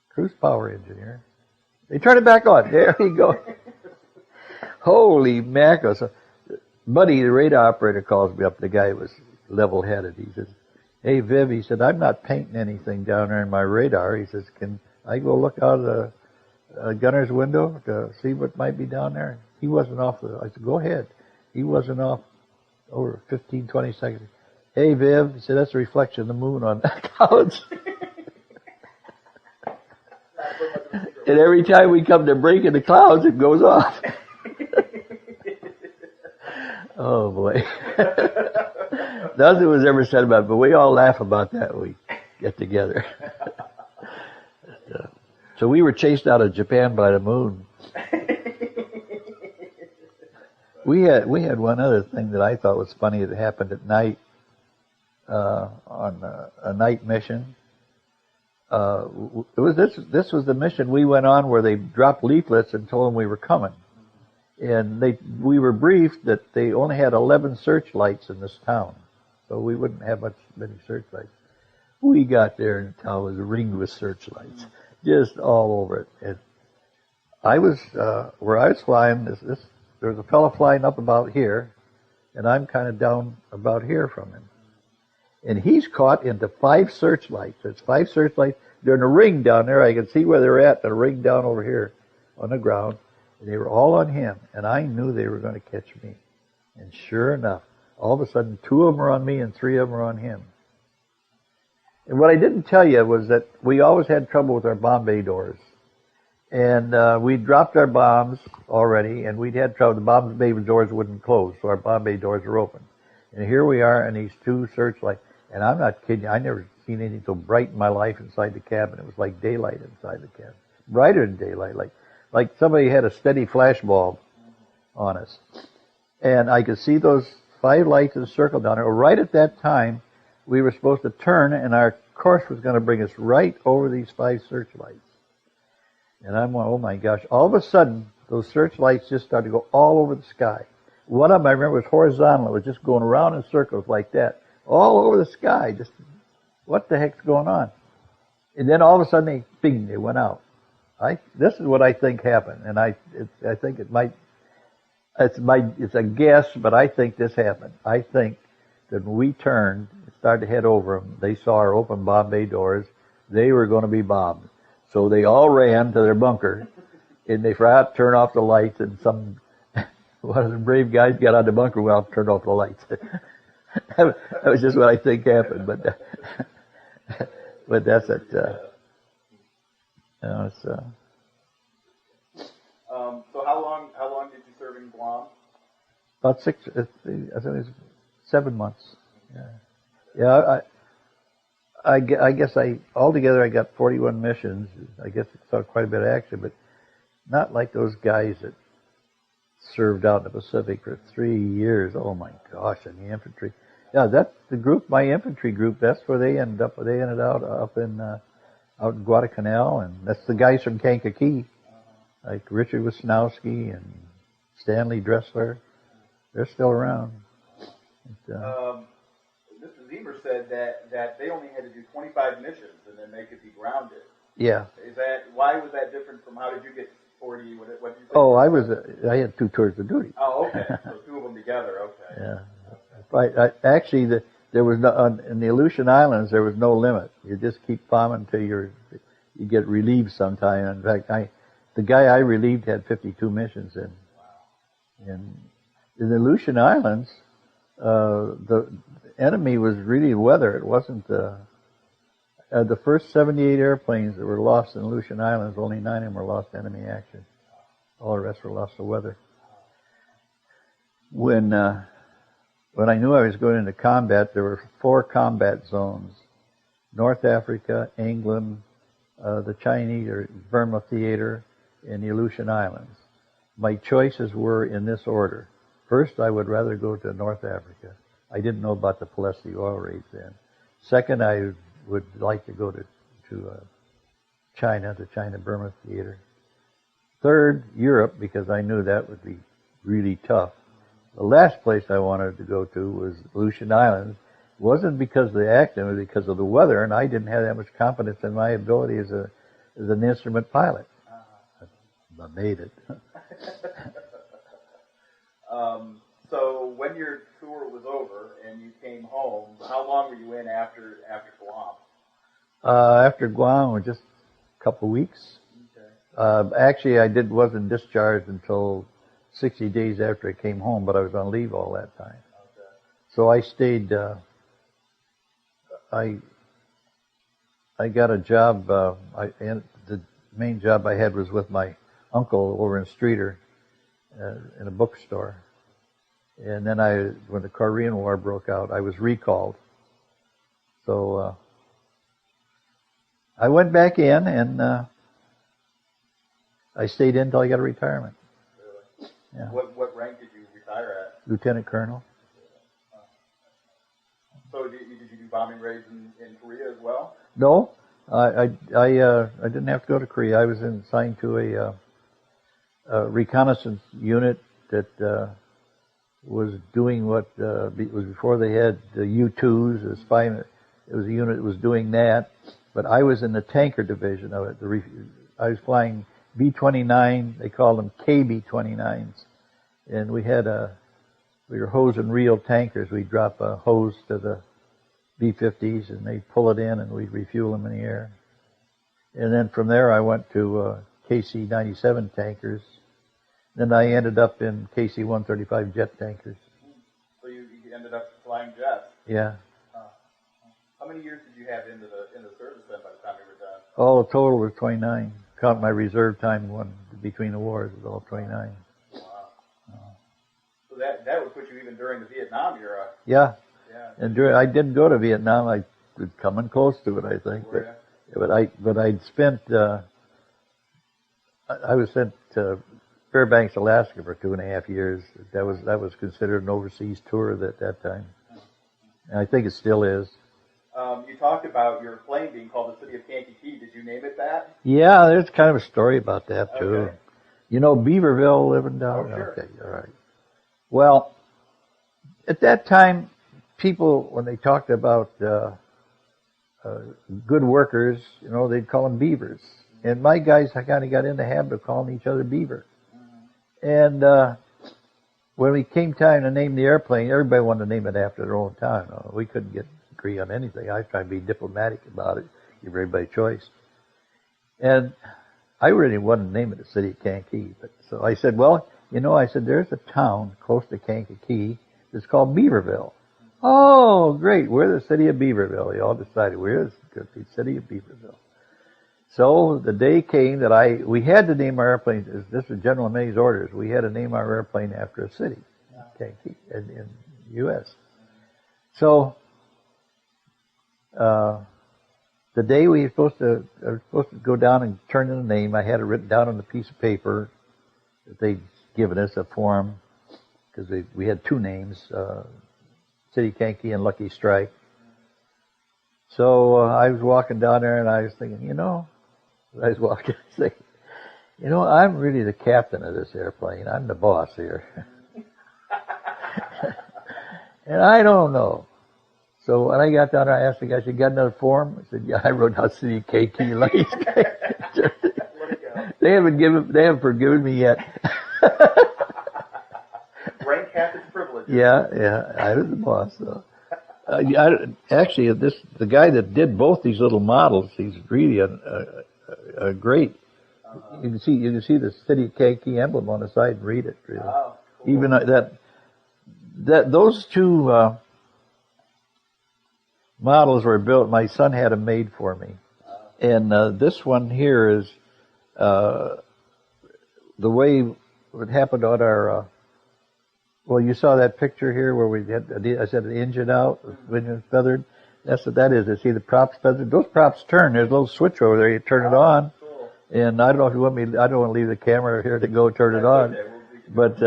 cruise power engineer. They turn it back on. There we go. Holy mackerel. So, Buddy, the radar operator, calls me up. The guy was level-headed. He says, "Hey, Viv," he said, "I'm not painting anything down there in my radar." He says, "Can I go look out of the gunner's window to see what might be down there?" He wasn't off. I said, "Go ahead." He wasn't off over 15, 20 seconds. "Hey, Viv," he said, "that's a reflection of the moon on the clouds." And every time we come to break in the clouds, it goes off. Oh boy. Nothing was ever said about it, but we all laugh about that when we get together. So we were chased out of Japan by the moon. We had one other thing that I thought was funny that happened at night on a night mission. This was the mission we went on where they dropped leaflets and told them we were coming. And we were briefed that they only had 11 searchlights in this town, so we wouldn't have many searchlights. We got there and the town was ringed with searchlights, just all over it. And I was where I was flying. There was a fellow flying up about here, and I'm kind of down about here from him. And he's caught into 5 searchlights. There's 5 searchlights. They're in a ring down there. I can see where they're at. A ring down over here on the ground. And they were all on him. And I knew they were going to catch me. And sure enough, all of a sudden, 2 of them are on me and 3 of them are on him. And what I didn't tell you was that we always had trouble with our bomb bay doors. And we dropped our bombs already, and we'd had trouble. The bomb bay doors wouldn't close, so our bomb bay doors were open. And here we are in these 2 searchlights. And I'm not kidding you, I never seen anything so bright in my life inside the cabin. It was like daylight inside the cabin. Brighter than daylight, like somebody had a steady flash bulb on us. And I could see those 5 lights in a circle down there. Right at that time, we were supposed to turn, and our course was going to bring us right over these 5 searchlights. And I'm going, oh my gosh. All of a sudden, those searchlights just started to go all over the sky. One of them, I remember, was horizontal. It was just going around in circles like that, all over the sky. Just, what the heck's going on? And then all of a sudden, they went out. This is what I think happened, and I think it might. It's a guess, but I think this happened. I think that when we turned and started to head over them, they saw our open bomb bay doors. They were going to be bombed, so they all ran to their bunker, and they forgot to turn off the lights. And one of the brave guys got out of the bunker, well, turned off the lights. That was just what I think happened, but that's it.
So how long did you serve in Guam?
About 6. I think it was 7 months. Yeah. I guess altogether I got 41 missions. I guess I saw quite a bit of action, but not like those guys that served out in the Pacific for 3 years. Oh my gosh, in the infantry. Yeah, that's the group, my infantry group. That's where they ended up. They ended up in Guadalcanal, and that's the guys from Kankakee, like Richard Wisnowski and Stanley Dressler. They're still around.
Mr. Zieber said that they only had to do 25 missions and then they could be grounded.
Yeah.
Why was that different from how did you get 40? What did you say?
Oh, I had 2 tours of duty.
Oh, okay. So 2 of them together. Okay.
Yeah. Right. Actually, there was no, in the Aleutian Islands there was no limit. You just keep bombing until you get relieved sometime. In fact, the guy I relieved had 52 missions in. And in the Aleutian Islands, the enemy was really weather. It wasn't the first 78 airplanes that were lost in the Aleutian Islands. Only 9 of them were lost to enemy action. All the rest were lost to weather. When I knew I was going into combat, there were 4 combat zones: North Africa, England, the Chinese or Burma theater, and the Aleutian Islands. My choices were in this order. First, I would rather go to North Africa. I didn't know about the Palestine oil raids then. Second, I would like to go to China, the China-Burma theater. Third, Europe, because I knew that would be really tough. The last place I wanted to go to was Aleutian Islands. It wasn't because of the action, it was because of the weather, and I didn't have that much confidence in my ability as an instrument pilot. I made it.
So when your tour was over and you came home, how long were you in after Guam?
After Guam, just a couple of weeks. Okay. Actually, wasn't discharged until 60 days after I came home, but I was on leave all that time. Okay. So I stayed. I got a job. The main job I had was with my uncle over in Streeter, in a bookstore. And then when the Korean War broke out, I was recalled. So I went back in, and I stayed in until I got a retirement.
Really?
Yeah.
What rank did you retire at?
Lieutenant Colonel.
So did you do bombing raids in Korea as well?
No, I didn't have to go to Korea. I was assigned to a reconnaissance unit that was doing what it was before they had the U-2s. The spy, it was a unit that was doing that. But I was in the tanker division of it. I was flying B-29. They called them KB-29s, and we were hose and reel tankers. We'd drop a hose to the B-50s, and they'd pull it in, and we'd refuel them in the air. And then from there, I went to KC-97 tankers. Then I ended up in KC-135 jet tankers.
So you ended up flying jets?
Yeah.
How many years did you have in the service then by the time you were done?
All the total was 29. Count my reserve time between the wars, it was all 29.
Wow. So that would put you even during the Vietnam era.
Yeah.
Yeah.
And I didn't go to Vietnam. I was coming close to it, I think. But I'd spent. I was sent to Fairbanks, Alaska, for 2.5 years. That was considered an overseas tour at that time, and I think it still is.
You talked about your plane being called the City of Kankakee. Did you name it that?
Yeah, there's kind of a story about that too.
Okay.
You know Beaverville, living down.
Oh, sure.
Okay, all right. Well, at that time, people, when they talked about good workers, they'd call them beavers. And my guys, I kind of got in the habit of calling each other beaver. And when we came time to name the airplane, everybody wanted to name it after their own town. We couldn't agree on anything. I tried to be diplomatic about it, give everybody choice. And I really wanted to name it the City of Kankakee. So I said, there's a town close to Kankakee that's called Beaverville. Oh, great, we're the City of Beaverville. They all decided we're the City of Beaverville. So the day came that we had to name our airplane. This was General May's orders. We had to name our airplane after a city, Kankakee, in the U.S. So the day we were supposed to go down and turn in a name, I had it written down on a piece of paper that they'd given us, a form, because we had two names, City of Kankakee and Lucky Strike. So I was walking down there, and I was thinking, I was walking, thinking, I'm really the captain of this airplane. I'm the boss here. And I don't know. So when I got down there, I asked the guy, "You got another form?" I said, "Yeah, I wrote out City of Kankakee, Lucky Strike." They haven't forgiven me yet.
Rank half its privilege.
Yeah, I was the boss, though. Actually, the guy that did both these little models, he's really a great. You can see the City of Kankakee emblem on the side and read it. Really.
Oh, cool.
Even those two models were built. My son had them made for me, and this one here is the way it happened on our. Well, you saw that picture here where I said the engine out, the engine feathered. That's what that is. You see the props feathered. Those props turn. There's a little switch over there. You turn it on.
Cool.
And I don't know if you want me. I don't want to leave the camera here to go turn it on.
Okay.
But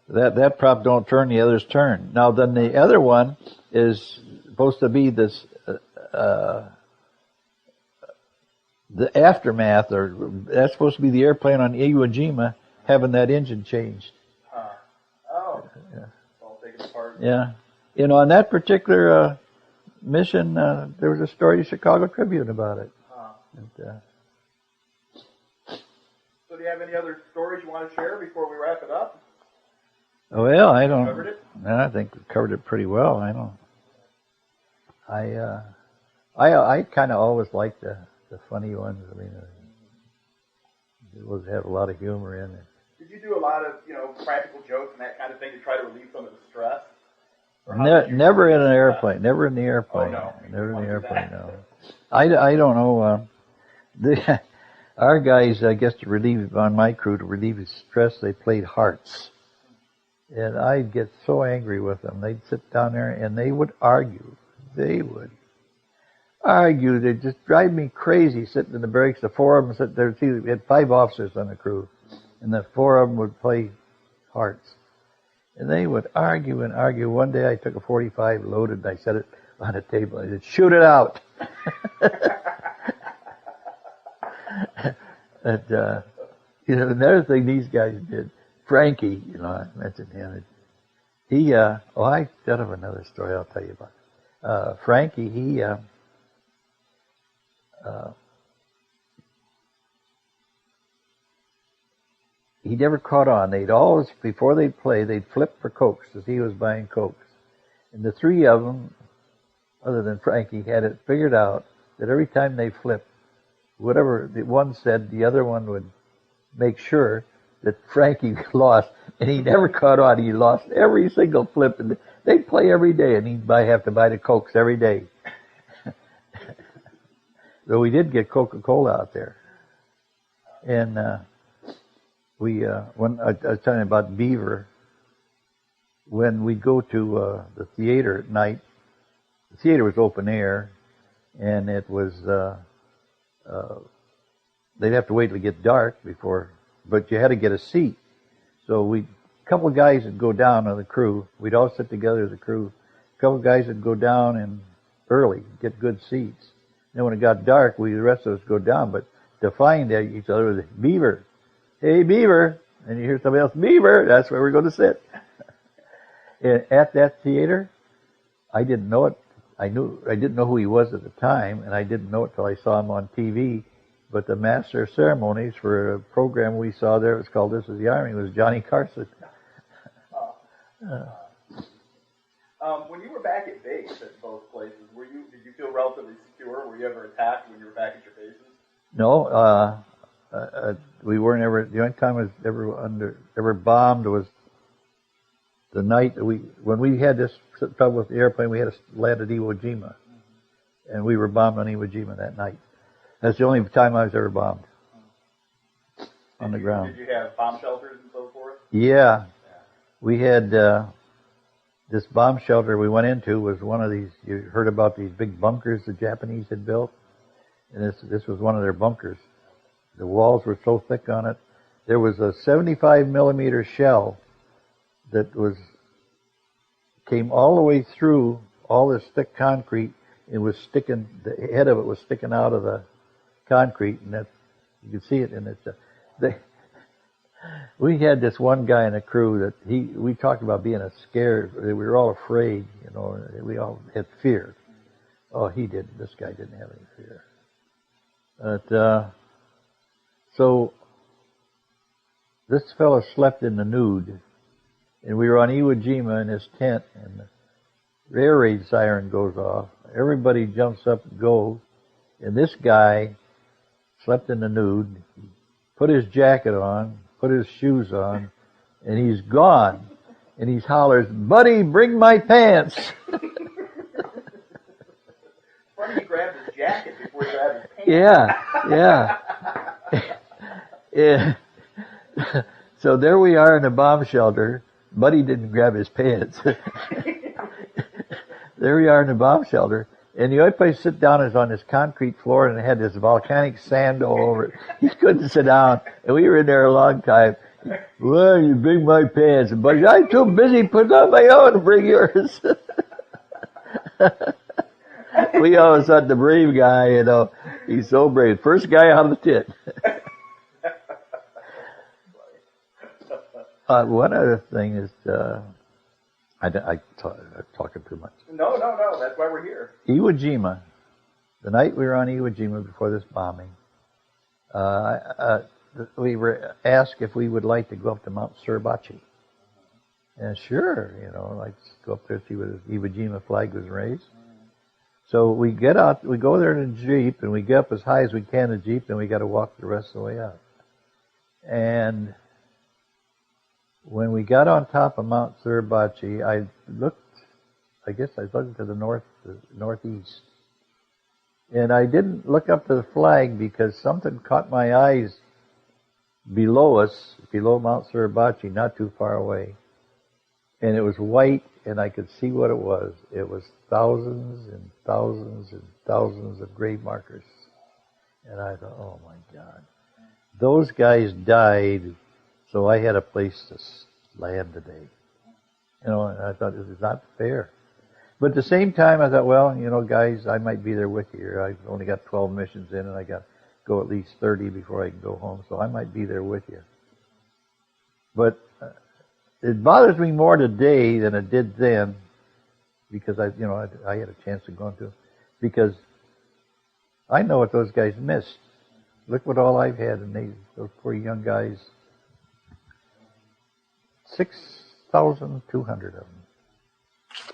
that prop don't turn. The others turn. Now then, the other one is supposed to be this the aftermath, or that's supposed to be the airplane on Iwo Jima having that engine changed. Yeah. On that particular mission, there was a story in the Chicago Tribune about it. And,
so do you have any other stories you want to share before we wrap it up?
Well, I don't.
Covered it?
I think we covered it pretty well. I kind of always like the funny ones. I mean, it always have a lot of humor in it.
Did you do a lot of, practical jokes and that kind of thing to try to relieve some of the stress?
Never in an airplane. Never in the airplane.
Oh, no.
Never in the airplane, no. I don't know. Our guys, I guess, on my crew, to relieve his stress, they played hearts. And I'd get so angry with them. They'd sit down there and they would argue. They would argue. They'd just drive me crazy sitting in the barracks. The four of them sitting there. See, we had 5 officers on the crew, and the 4 of them would play hearts. And they would argue and argue. One day I took a .45 loaded and I set it on a table. I said, shoot it out. And, another thing these guys did, Frankie, I mentioned him. I thought of another story I'll tell you about. Frankie, he never caught on. They'd always, before they'd play, they'd flip for Cokes as he was buying Cokes. And the 3 of them, other than Frankie, had it figured out that every time they flipped, whatever the one said, the other one would make sure that Frankie lost, and he never caught on. He lost every single flip, and they'd play every day, and he'd have to buy the Cokes every day. Though we did get Coca-Cola out there. And when I was telling you about Beaver, when we go to the theater at night, the theater was open air, and it was, they'd have to wait till it get dark but you had to get a seat. So a couple of guys would go down on the crew. We'd all sit together as a crew. A couple of guys would go down and early, get good seats. Then when it got dark, the rest of us go down, but to find each other was Beaver. Hey, Beaver. And you hear somebody else, Beaver, that's where we're going to sit. And at that theater, I didn't know it. I didn't know who he was at the time, and I didn't know it till I saw him on TV. But the master of ceremonies for a program we saw there, it was called This Is the Army, was Johnny Carson.
When you were back at base at both places, did you feel relatively secure? Were you ever attacked when you were back at your bases?
No, we weren't ever. The only time I was ever bombed was the night when we had this trouble with the airplane. We had to land at Iwo Jima, and we were bombed on Iwo Jima that night. That's the only time I was ever bombed on the ground.
Did you have bomb shelters and so forth?
Yeah. We had this bomb shelter we went into was one of these. You heard about these big bunkers the Japanese had built, and this was one of their bunkers. The walls were so thick on it. There was a 75 millimeter shell that came all the way through all this thick concrete. It was sticking. The head of it was sticking out of the concrete, and that you could see it. And we had this one guy in the crew that we talked about being scared. We were all afraid, We all had fear. Oh, he didn't. This guy didn't have any fear. But so this fellow slept in the nude, and we were on Iwo Jima in his tent, and the air raid siren goes off. Everybody jumps up and goes, and this guy slept in the nude, put his jacket on, put his shoes on, and he's gone. And he hollers, "Buddy, bring my pants."
Funny, he grabbed his jacket before he grabbed his pants.
Yeah. So there we are in a bomb shelter. Buddy didn't grab his pants. There we are in the bomb shelter. And the only place to sit down is on this concrete floor, and it had this volcanic sand all over it. He couldn't sit down. And we were in there a long time. "Well, you bring my pants." And Buddy, "I'm too busy putting on my own to bring yours." We always thought the brave guy, he's so brave. First guy out of the tent. One other thing is, I'm talking too much.
No, that's why we're here.
Iwo Jima, the night we were on Iwo Jima before this bombing, we were asked if we would like to go up to Mount Suribachi. And sure, like go up there and see where the Iwo Jima flag was raised. So we get out, we go there in a Jeep, and we get up as high as we can in the Jeep, and we got to walk the rest of the way up. And when we got on top of Mount Suribachi, I looked to the northeast. And I didn't look up to the flag because something caught my eyes below us, below Mount Suribachi, not too far away. And it was white, and I could see what it was. It was thousands and thousands and thousands of grave markers. And I thought, oh my God. Those guys died, so I had a place to land today. You know, and I thought, this is not fair. But at the same time, I thought, well, you know, guys, I might be there with you here. I've only got 12 missions in, and I got to go at least 30 before I can go home, so I might be there with you. But it bothers me more today than it did then, because I had a chance of going to, because I know what those guys missed. Look what all I've had, and those poor young guys, 6,200 of them.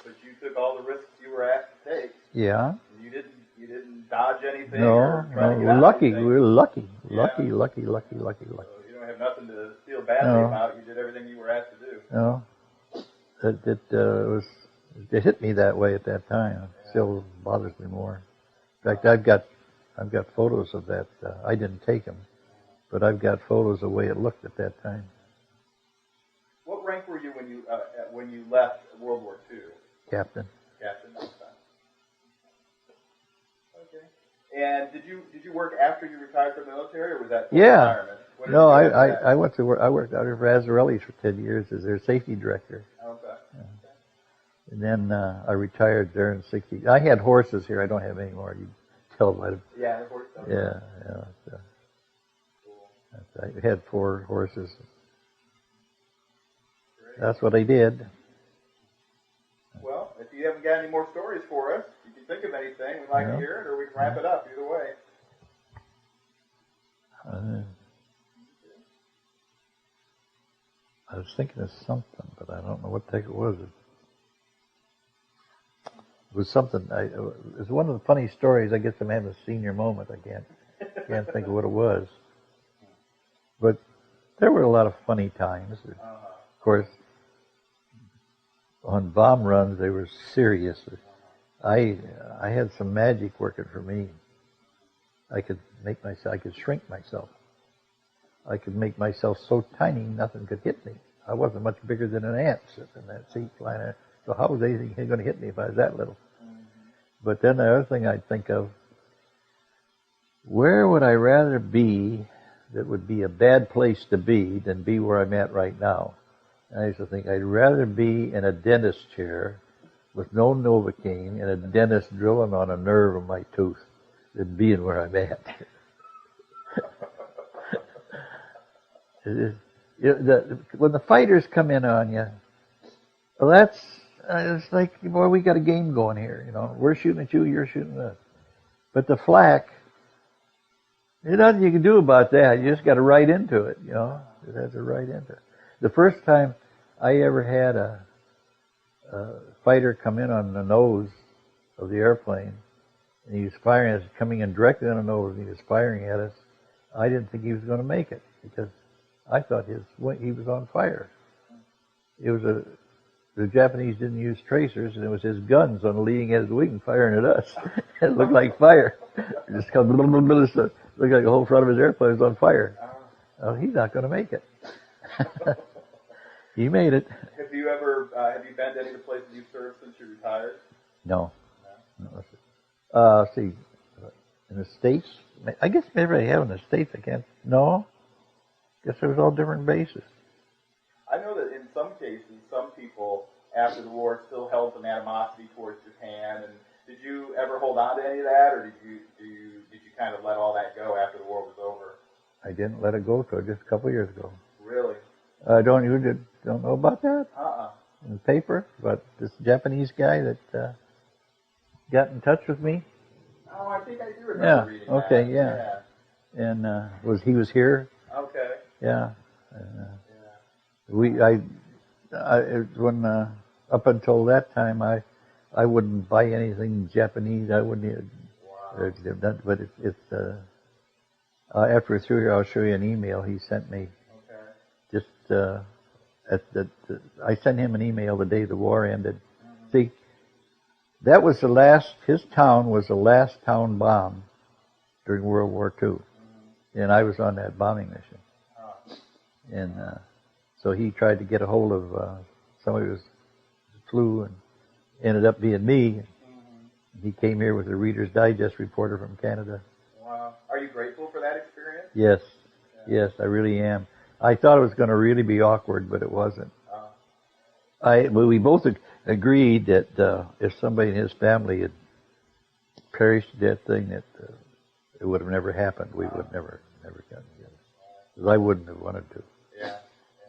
But you took all the risks you were asked to take.
Yeah.
You didn't dodge anything.
No, we're lucky. We're lucky.
Yeah.
Lucky.
So you don't have nothing to feel badly about. You did everything you were asked to do.
No. It hit me that way at that time. It still bothers me more. In fact, I've got photos of that. I didn't take them, but I've got photos of the way it looked at that time.
What rank were you when you left World War II?
Captain.
Captain. Okay. And did you work after you retired from the military, or was that retirement?
No, I went to work. I worked out of Razzarelli's for 10 years as their safety director.
Okay.
Yeah. And then I retired there in '60. I had horses here. I don't have any more. You tell by the.
Yeah, horses.
Yeah. Cool. I had 4 horses.
Great.
That's what I did.
Well, if you haven't got any more stories for us, if you can think of anything, we'd like to hear it, or we can wrap it up. Either way.
I was thinking of something, but I don't know what the heck it was. It was something. It was one of the funny stories. I guess I'm having a senior moment. I can't think of what it was. But there were a lot of funny times. Of course, on bomb runs, they were serious. I had some magic working for me. I could shrink myself. I could make myself so tiny nothing could hit me. I wasn't much bigger than an ant sitting in that seat flying there. So how was anything going to hit me if I was that little? But then the other thing I'd think of, where would I rather be that would be a bad place to be than be where I'm at right now? And I used to think I'd rather be in a dentist chair with no Novocaine and a dentist drilling on a nerve of my tooth than being where I'm at. When the fighters come in on you, well, it's like, boy, we got a game going here. You know, we're shooting at you, you're shooting at us. But the flak, there's nothing you can do about that. You just got to ride into it. You know, you have to ride into it. The first time I ever had a fighter come in on the nose of the airplane, and he was firing at us, coming in directly on the nose, and he was firing at us, I didn't think he was going to make it because I thought he was on fire. It was the Japanese didn't use tracers, and it was his guns on the leading edge of the wing firing at us. It looked like fire. It just looked like the whole front of his airplane was on fire. Oh, he's not going to make it. He made it.
Have you been to any of the places you've served since you retired?
No. See, in the States, I guess maybe I have in the States. I can't. No. Guess there was all different bases.
I know that in some cases, some people after the war still held some animosity towards Japan. And did you ever hold on to any of that, or did you kind of let all that go after the war was over?
I didn't let it go till just a couple of years ago.
Really?
You don't know about that? In the paper, about this Japanese guy that got in touch with me.
Oh, I think I do remember reading that.
Okay, yeah. And he was here.
Okay.
Yeah. Up until that time, I wouldn't buy anything Japanese. I wouldn't even. Wow. But after we're through here, I'll show you an email he sent me. Okay. Just I sent him an email the day the war ended. Mm-hmm. See, that was his town was the last town bombed during World War II. Mm-hmm. And I was on that bombing mission. Oh. And so he tried to get a hold of somebody who was flew and ended up being me. He came here with a Reader's Digest reporter from Canada.
Wow. Are you grateful for that experience?
Yes. Yeah. Yes, I really am. I thought it was going to really be awkward, but it wasn't. We both agreed that if somebody in his family had perished in that thing, that it would have never happened. We would never gotten together. Because I wouldn't have wanted to.
Yeah.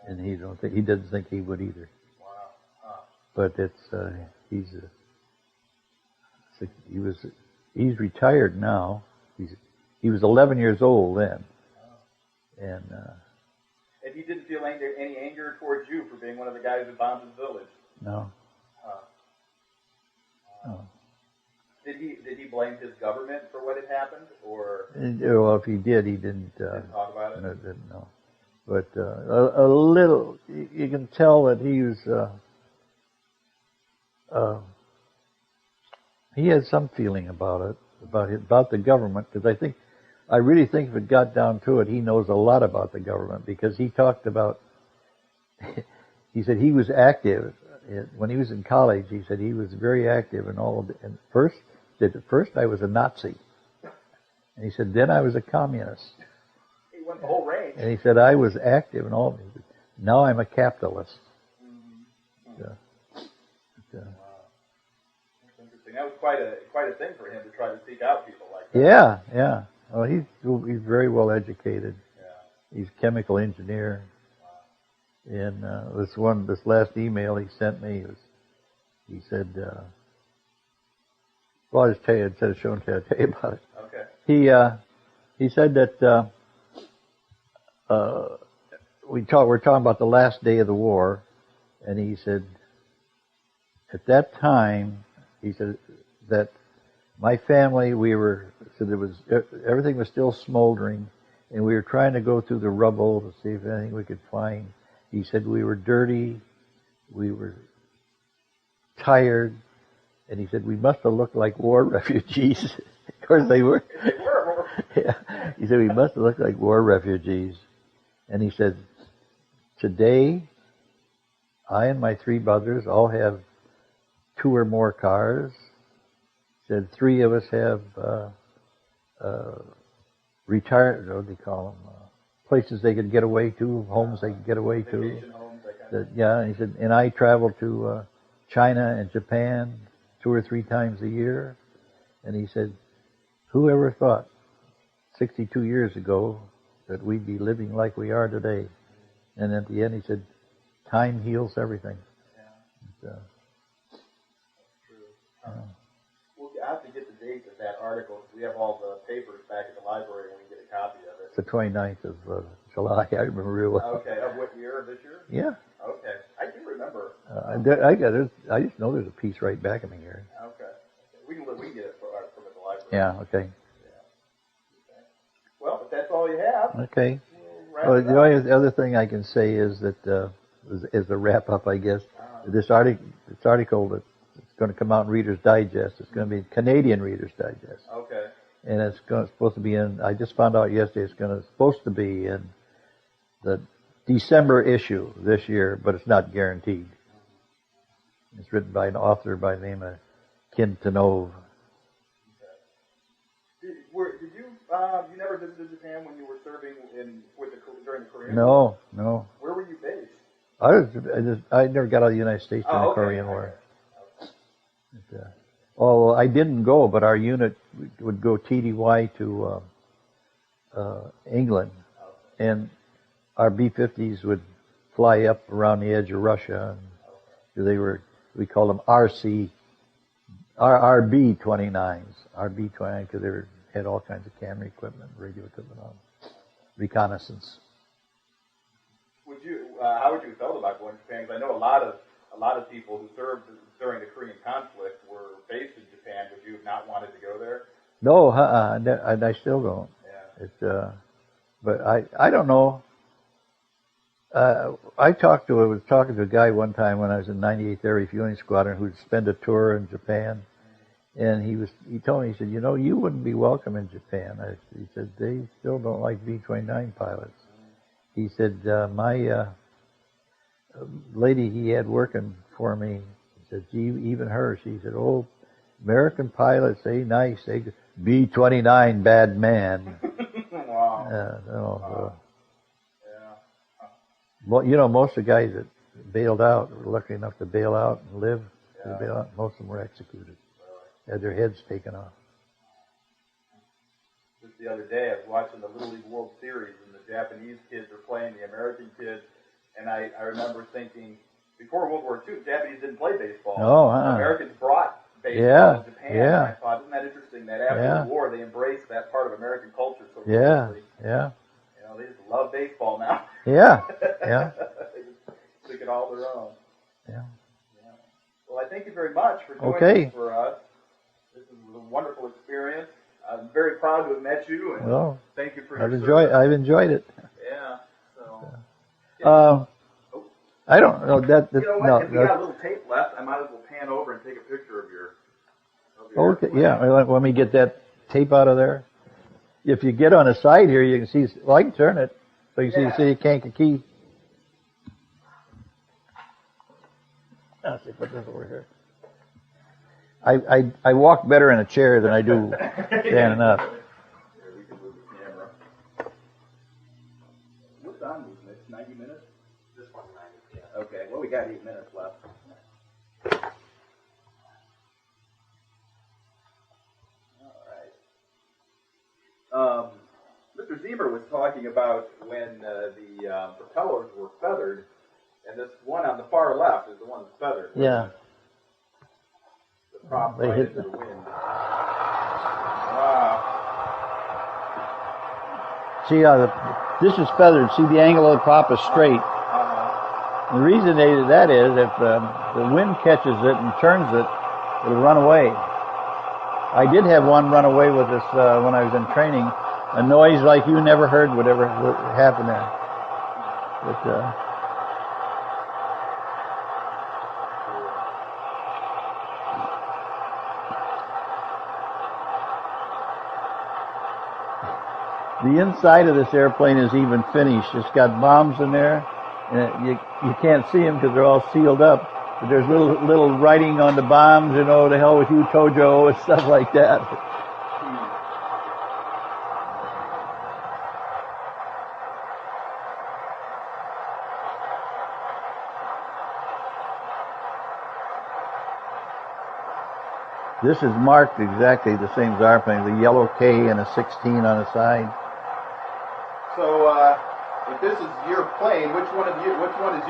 And he doesn't think he would either.
Wow.
But he's retired now. He was 11 years old then. And
he didn't feel any anger towards you for being one of the guys who bombed his village?
No. No.
Did he blame his government for what had happened, or?
Well, if he did, he didn't
talk about it.
Didn't know. But a little, you can tell that he was. He had some feeling about it, about the government, because I really think if it got down to it, he knows a lot about the government, because he talked about. He said he was active when he was in college. He said he was very active in all of the. And first I was a Nazi, and he said then I was a communist.
He went the whole range.
And he said I was active in all of it. Now I'm a capitalist.
Wow. That's interesting. That was quite a thing for him to try to seek out people like that.
Yeah. Well, he's very well educated.
Yeah.
He's a chemical engineer. And this last email he sent me he said, well, I'll just tell you, instead of showing you, I'll tell you about it.
Okay.
He said that we're talking about the last day of the war, and he said at that time, he said that my family, everything was still smoldering, and we were trying to go through the rubble to see if anything we could find. He said we were dirty, we were tired, and he said we must have looked like war refugees. Of course they were. Yeah. He said we must have looked like war refugees. And he said, today, I and my 3 brothers all have 2 or more cars. He said 3 of us have retired, what do they call them? Places they could get away to, homes they could get away to.
Vacation homes, that kind of thing.
Yeah, and he said, and I traveled to China and Japan 2 or 3 times a year. And he said, who ever thought 62 years ago that we'd be living like we are today? And at the end he said, time heals everything.
Yeah. That's true. We'll have to get the date of that article. We have all the papers back at the library and we can get a copy of it.
It's the 29th of July, I remember real well.
Okay, of what year? Of this year?
Yeah.
Okay, I do remember.
I just know there's a piece right back of me here.
Okay. We can get it from the library.
Yeah, okay.
Okay. Well, if that's all you have.
Okay. Well, the only other thing I can say is that, as a wrap up, I guess, this article that's going to come out in Reader's Digest, it's going to be Canadian Reader's Digest.
Okay.
And it's supposed to be in, I just found out yesterday, it's supposed to be in the December issue this year, but it's not guaranteed. It's written by an author by the name of Kim Tanov.
Did you you never visited Japan when you were serving during the Korean
War?
No.
No.
Where were you based?
I never got out of the United States during the Korean War. Okay. Well, I didn't go, but our unit would go TDY to England, and our B-50s would fly up around the edge of Russia. And we called them RB-29s, RB-29 because they had all kinds of camera equipment, radio equipment on reconnaissance.
How would you have felt about going to Japan? Because I know a lot of people who served during the Korean conflict were based in Japan. Would you have not wanted to go there?
No, I still don't.
Yeah.
But I don't know. I was talking to a guy one time when I was in 98th Air Refueling Squadron who'd spend a tour in Japan, and he told me, he said, you wouldn't be welcome in Japan. He said they still don't like B-29 pilots. He said my lady he had working for me said, even her, she said, oh, American pilots, they nice. They B-29 bad man.
Wow.
Wow.
Yeah.
Well, you know, most of the guys that bailed out were lucky enough to bail out and live.
Yeah.
Bail out. Most of them were executed. Had their heads taken off.
Just the other day, I was watching the Little League World Series, and the Japanese kids were playing the American kids, and I remember thinking, before World War II, the Japanese didn't play baseball.
No,
The Americans brought baseball to Japan, and I thought, isn't that interesting that after the war, they embraced that part of American culture so closely.
Yeah.
You know, they just love baseball now.
Yeah.
They just took it all their own.
Yeah.
Well, I thank you very much for doing this for us. This was a wonderful experience. I'm very proud to have met you, and thank you for your service.
I've enjoyed it.
Yeah. So.
I don't know that.
You know what? If we got a little tape left, I might as well pan over and take a picture of your.
Okay. Yeah. Let me get that tape out of there. If you get on the side here, you can see. Well, I can turn it so you can see Kankakee. Let's see, put this over here. I walk better in a chair than I do standing up.
Here, we can move the camera. What's on these minutes? 90 minutes? This one's 90, yeah. Okay, well, we got 8 minutes left. All right. Mr. Ziemer was talking about when the propellers were feathered, and this one on the far left is the one that's feathered.
Yeah.
Prop right into the wind. Wow.
See how this is feathered. See the angle of the prop is straight. The reason they did that is if the wind catches it and turns it, it'll run away. I did have one run away with this when I was in training. A noise like you never heard would happen there. But the inside of this airplane is even finished. It's got bombs in there, and you can't see them because they're all sealed up. But there's little writing on the bombs, you know, to hell with you, Tojo, and stuff like that. This is marked exactly the same as our plane, the yellow K and a 16 on the side.
So, if this is your plane, which one is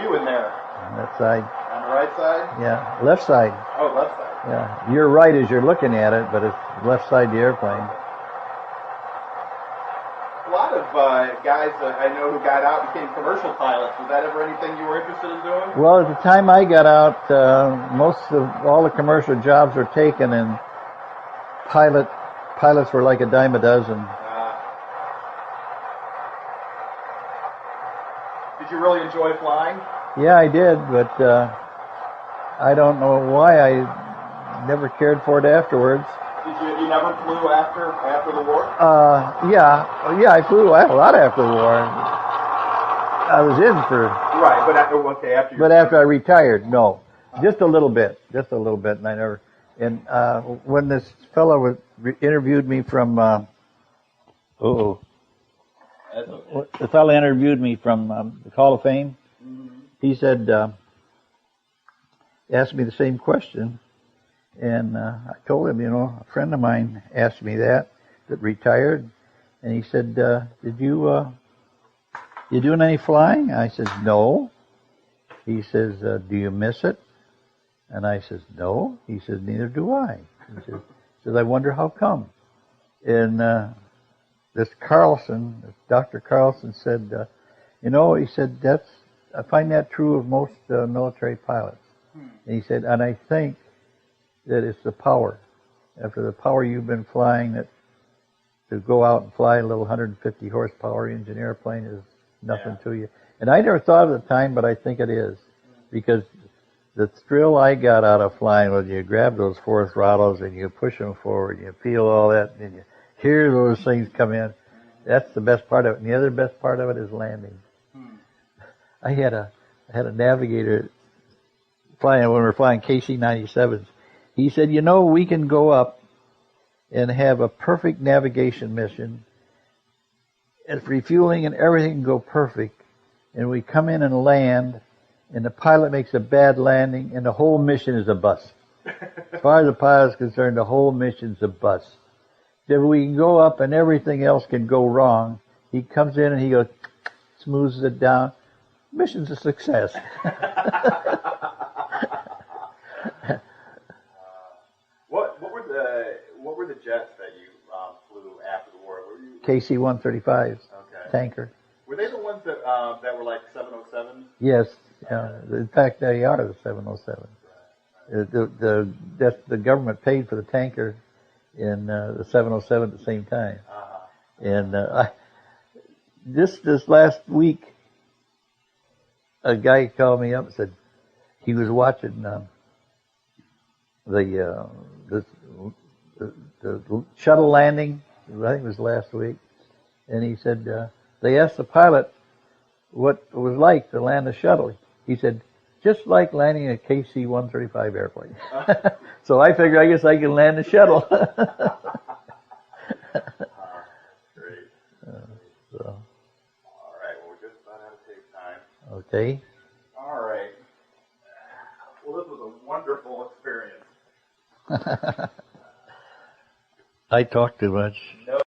you in there?
On that side.
On the right side?
Yeah, left side.
Oh, left side.
Yeah, you're right as you're looking at it, but it's left side of the airplane.
A lot of guys that I know who got out became commercial pilots. Was that ever anything you were interested in doing?
Well, at the time I got out, all the commercial jobs were taken, and pilots were like a dime a dozen.
Did you really enjoy flying?
Yeah, I did, but I don't know why I never cared for it afterwards.
You never flew after the war?
Yeah, I flew a lot after the war. I was in for
right, but after
I retired, no, just a little bit, and I never. And when this fellow interviewed me from, the fellow interviewed me from the Hall of Fame. Mm-hmm. He said, asked me the same question. And I told him, a friend of mine asked me that retired, and he said, "Did you doing any flying?" I said, "No." He says, "Do you miss it?" And I says, "No." He says, "Neither do I." He says, "I wonder how come." And this Dr. Carlson said, he said I find that true of most military pilots. And he said, and I think that it's the power. After the power you've been flying, that to go out and fly a little 150 horsepower engine airplane is nothing to you. And I never thought at the time, but I think it is. Because the thrill I got out of flying was you grab those four throttles and you push them forward, and you feel all that, and you hear those things come in. That's the best part of it. And the other best part of it is landing. I had a navigator flying when we were flying KC-97s. He said, you know, we can go up and have a perfect navigation mission, and refueling and everything can go perfect, and we come in and land, and the pilot makes a bad landing, and the whole mission is a bust. As far as the pilot's concerned, the whole mission's a bust. If we can go up and everything else can go wrong, he comes in and he goes, smooths it down. Mission's a success.
What were the jets that you flew after the war? Were you
KC-135s,
okay.
Tanker.
Were they the ones that were like 707s?
Yes. In fact, they are the 707. The government paid for the Tanker in the 707 at the same time. And this last week, a guy called me up and said he was watching the shuttle landing. I think it was last week, and he said they asked the pilot what it was like to land a shuttle. He said, just like landing a KC-135 airplane. So I figured, I guess I can land a shuttle.
Great.
So.
All right, well, we're just about out of take time.
Okay.
All right. Well, this was a wonderful experience.
I talk too much.
No.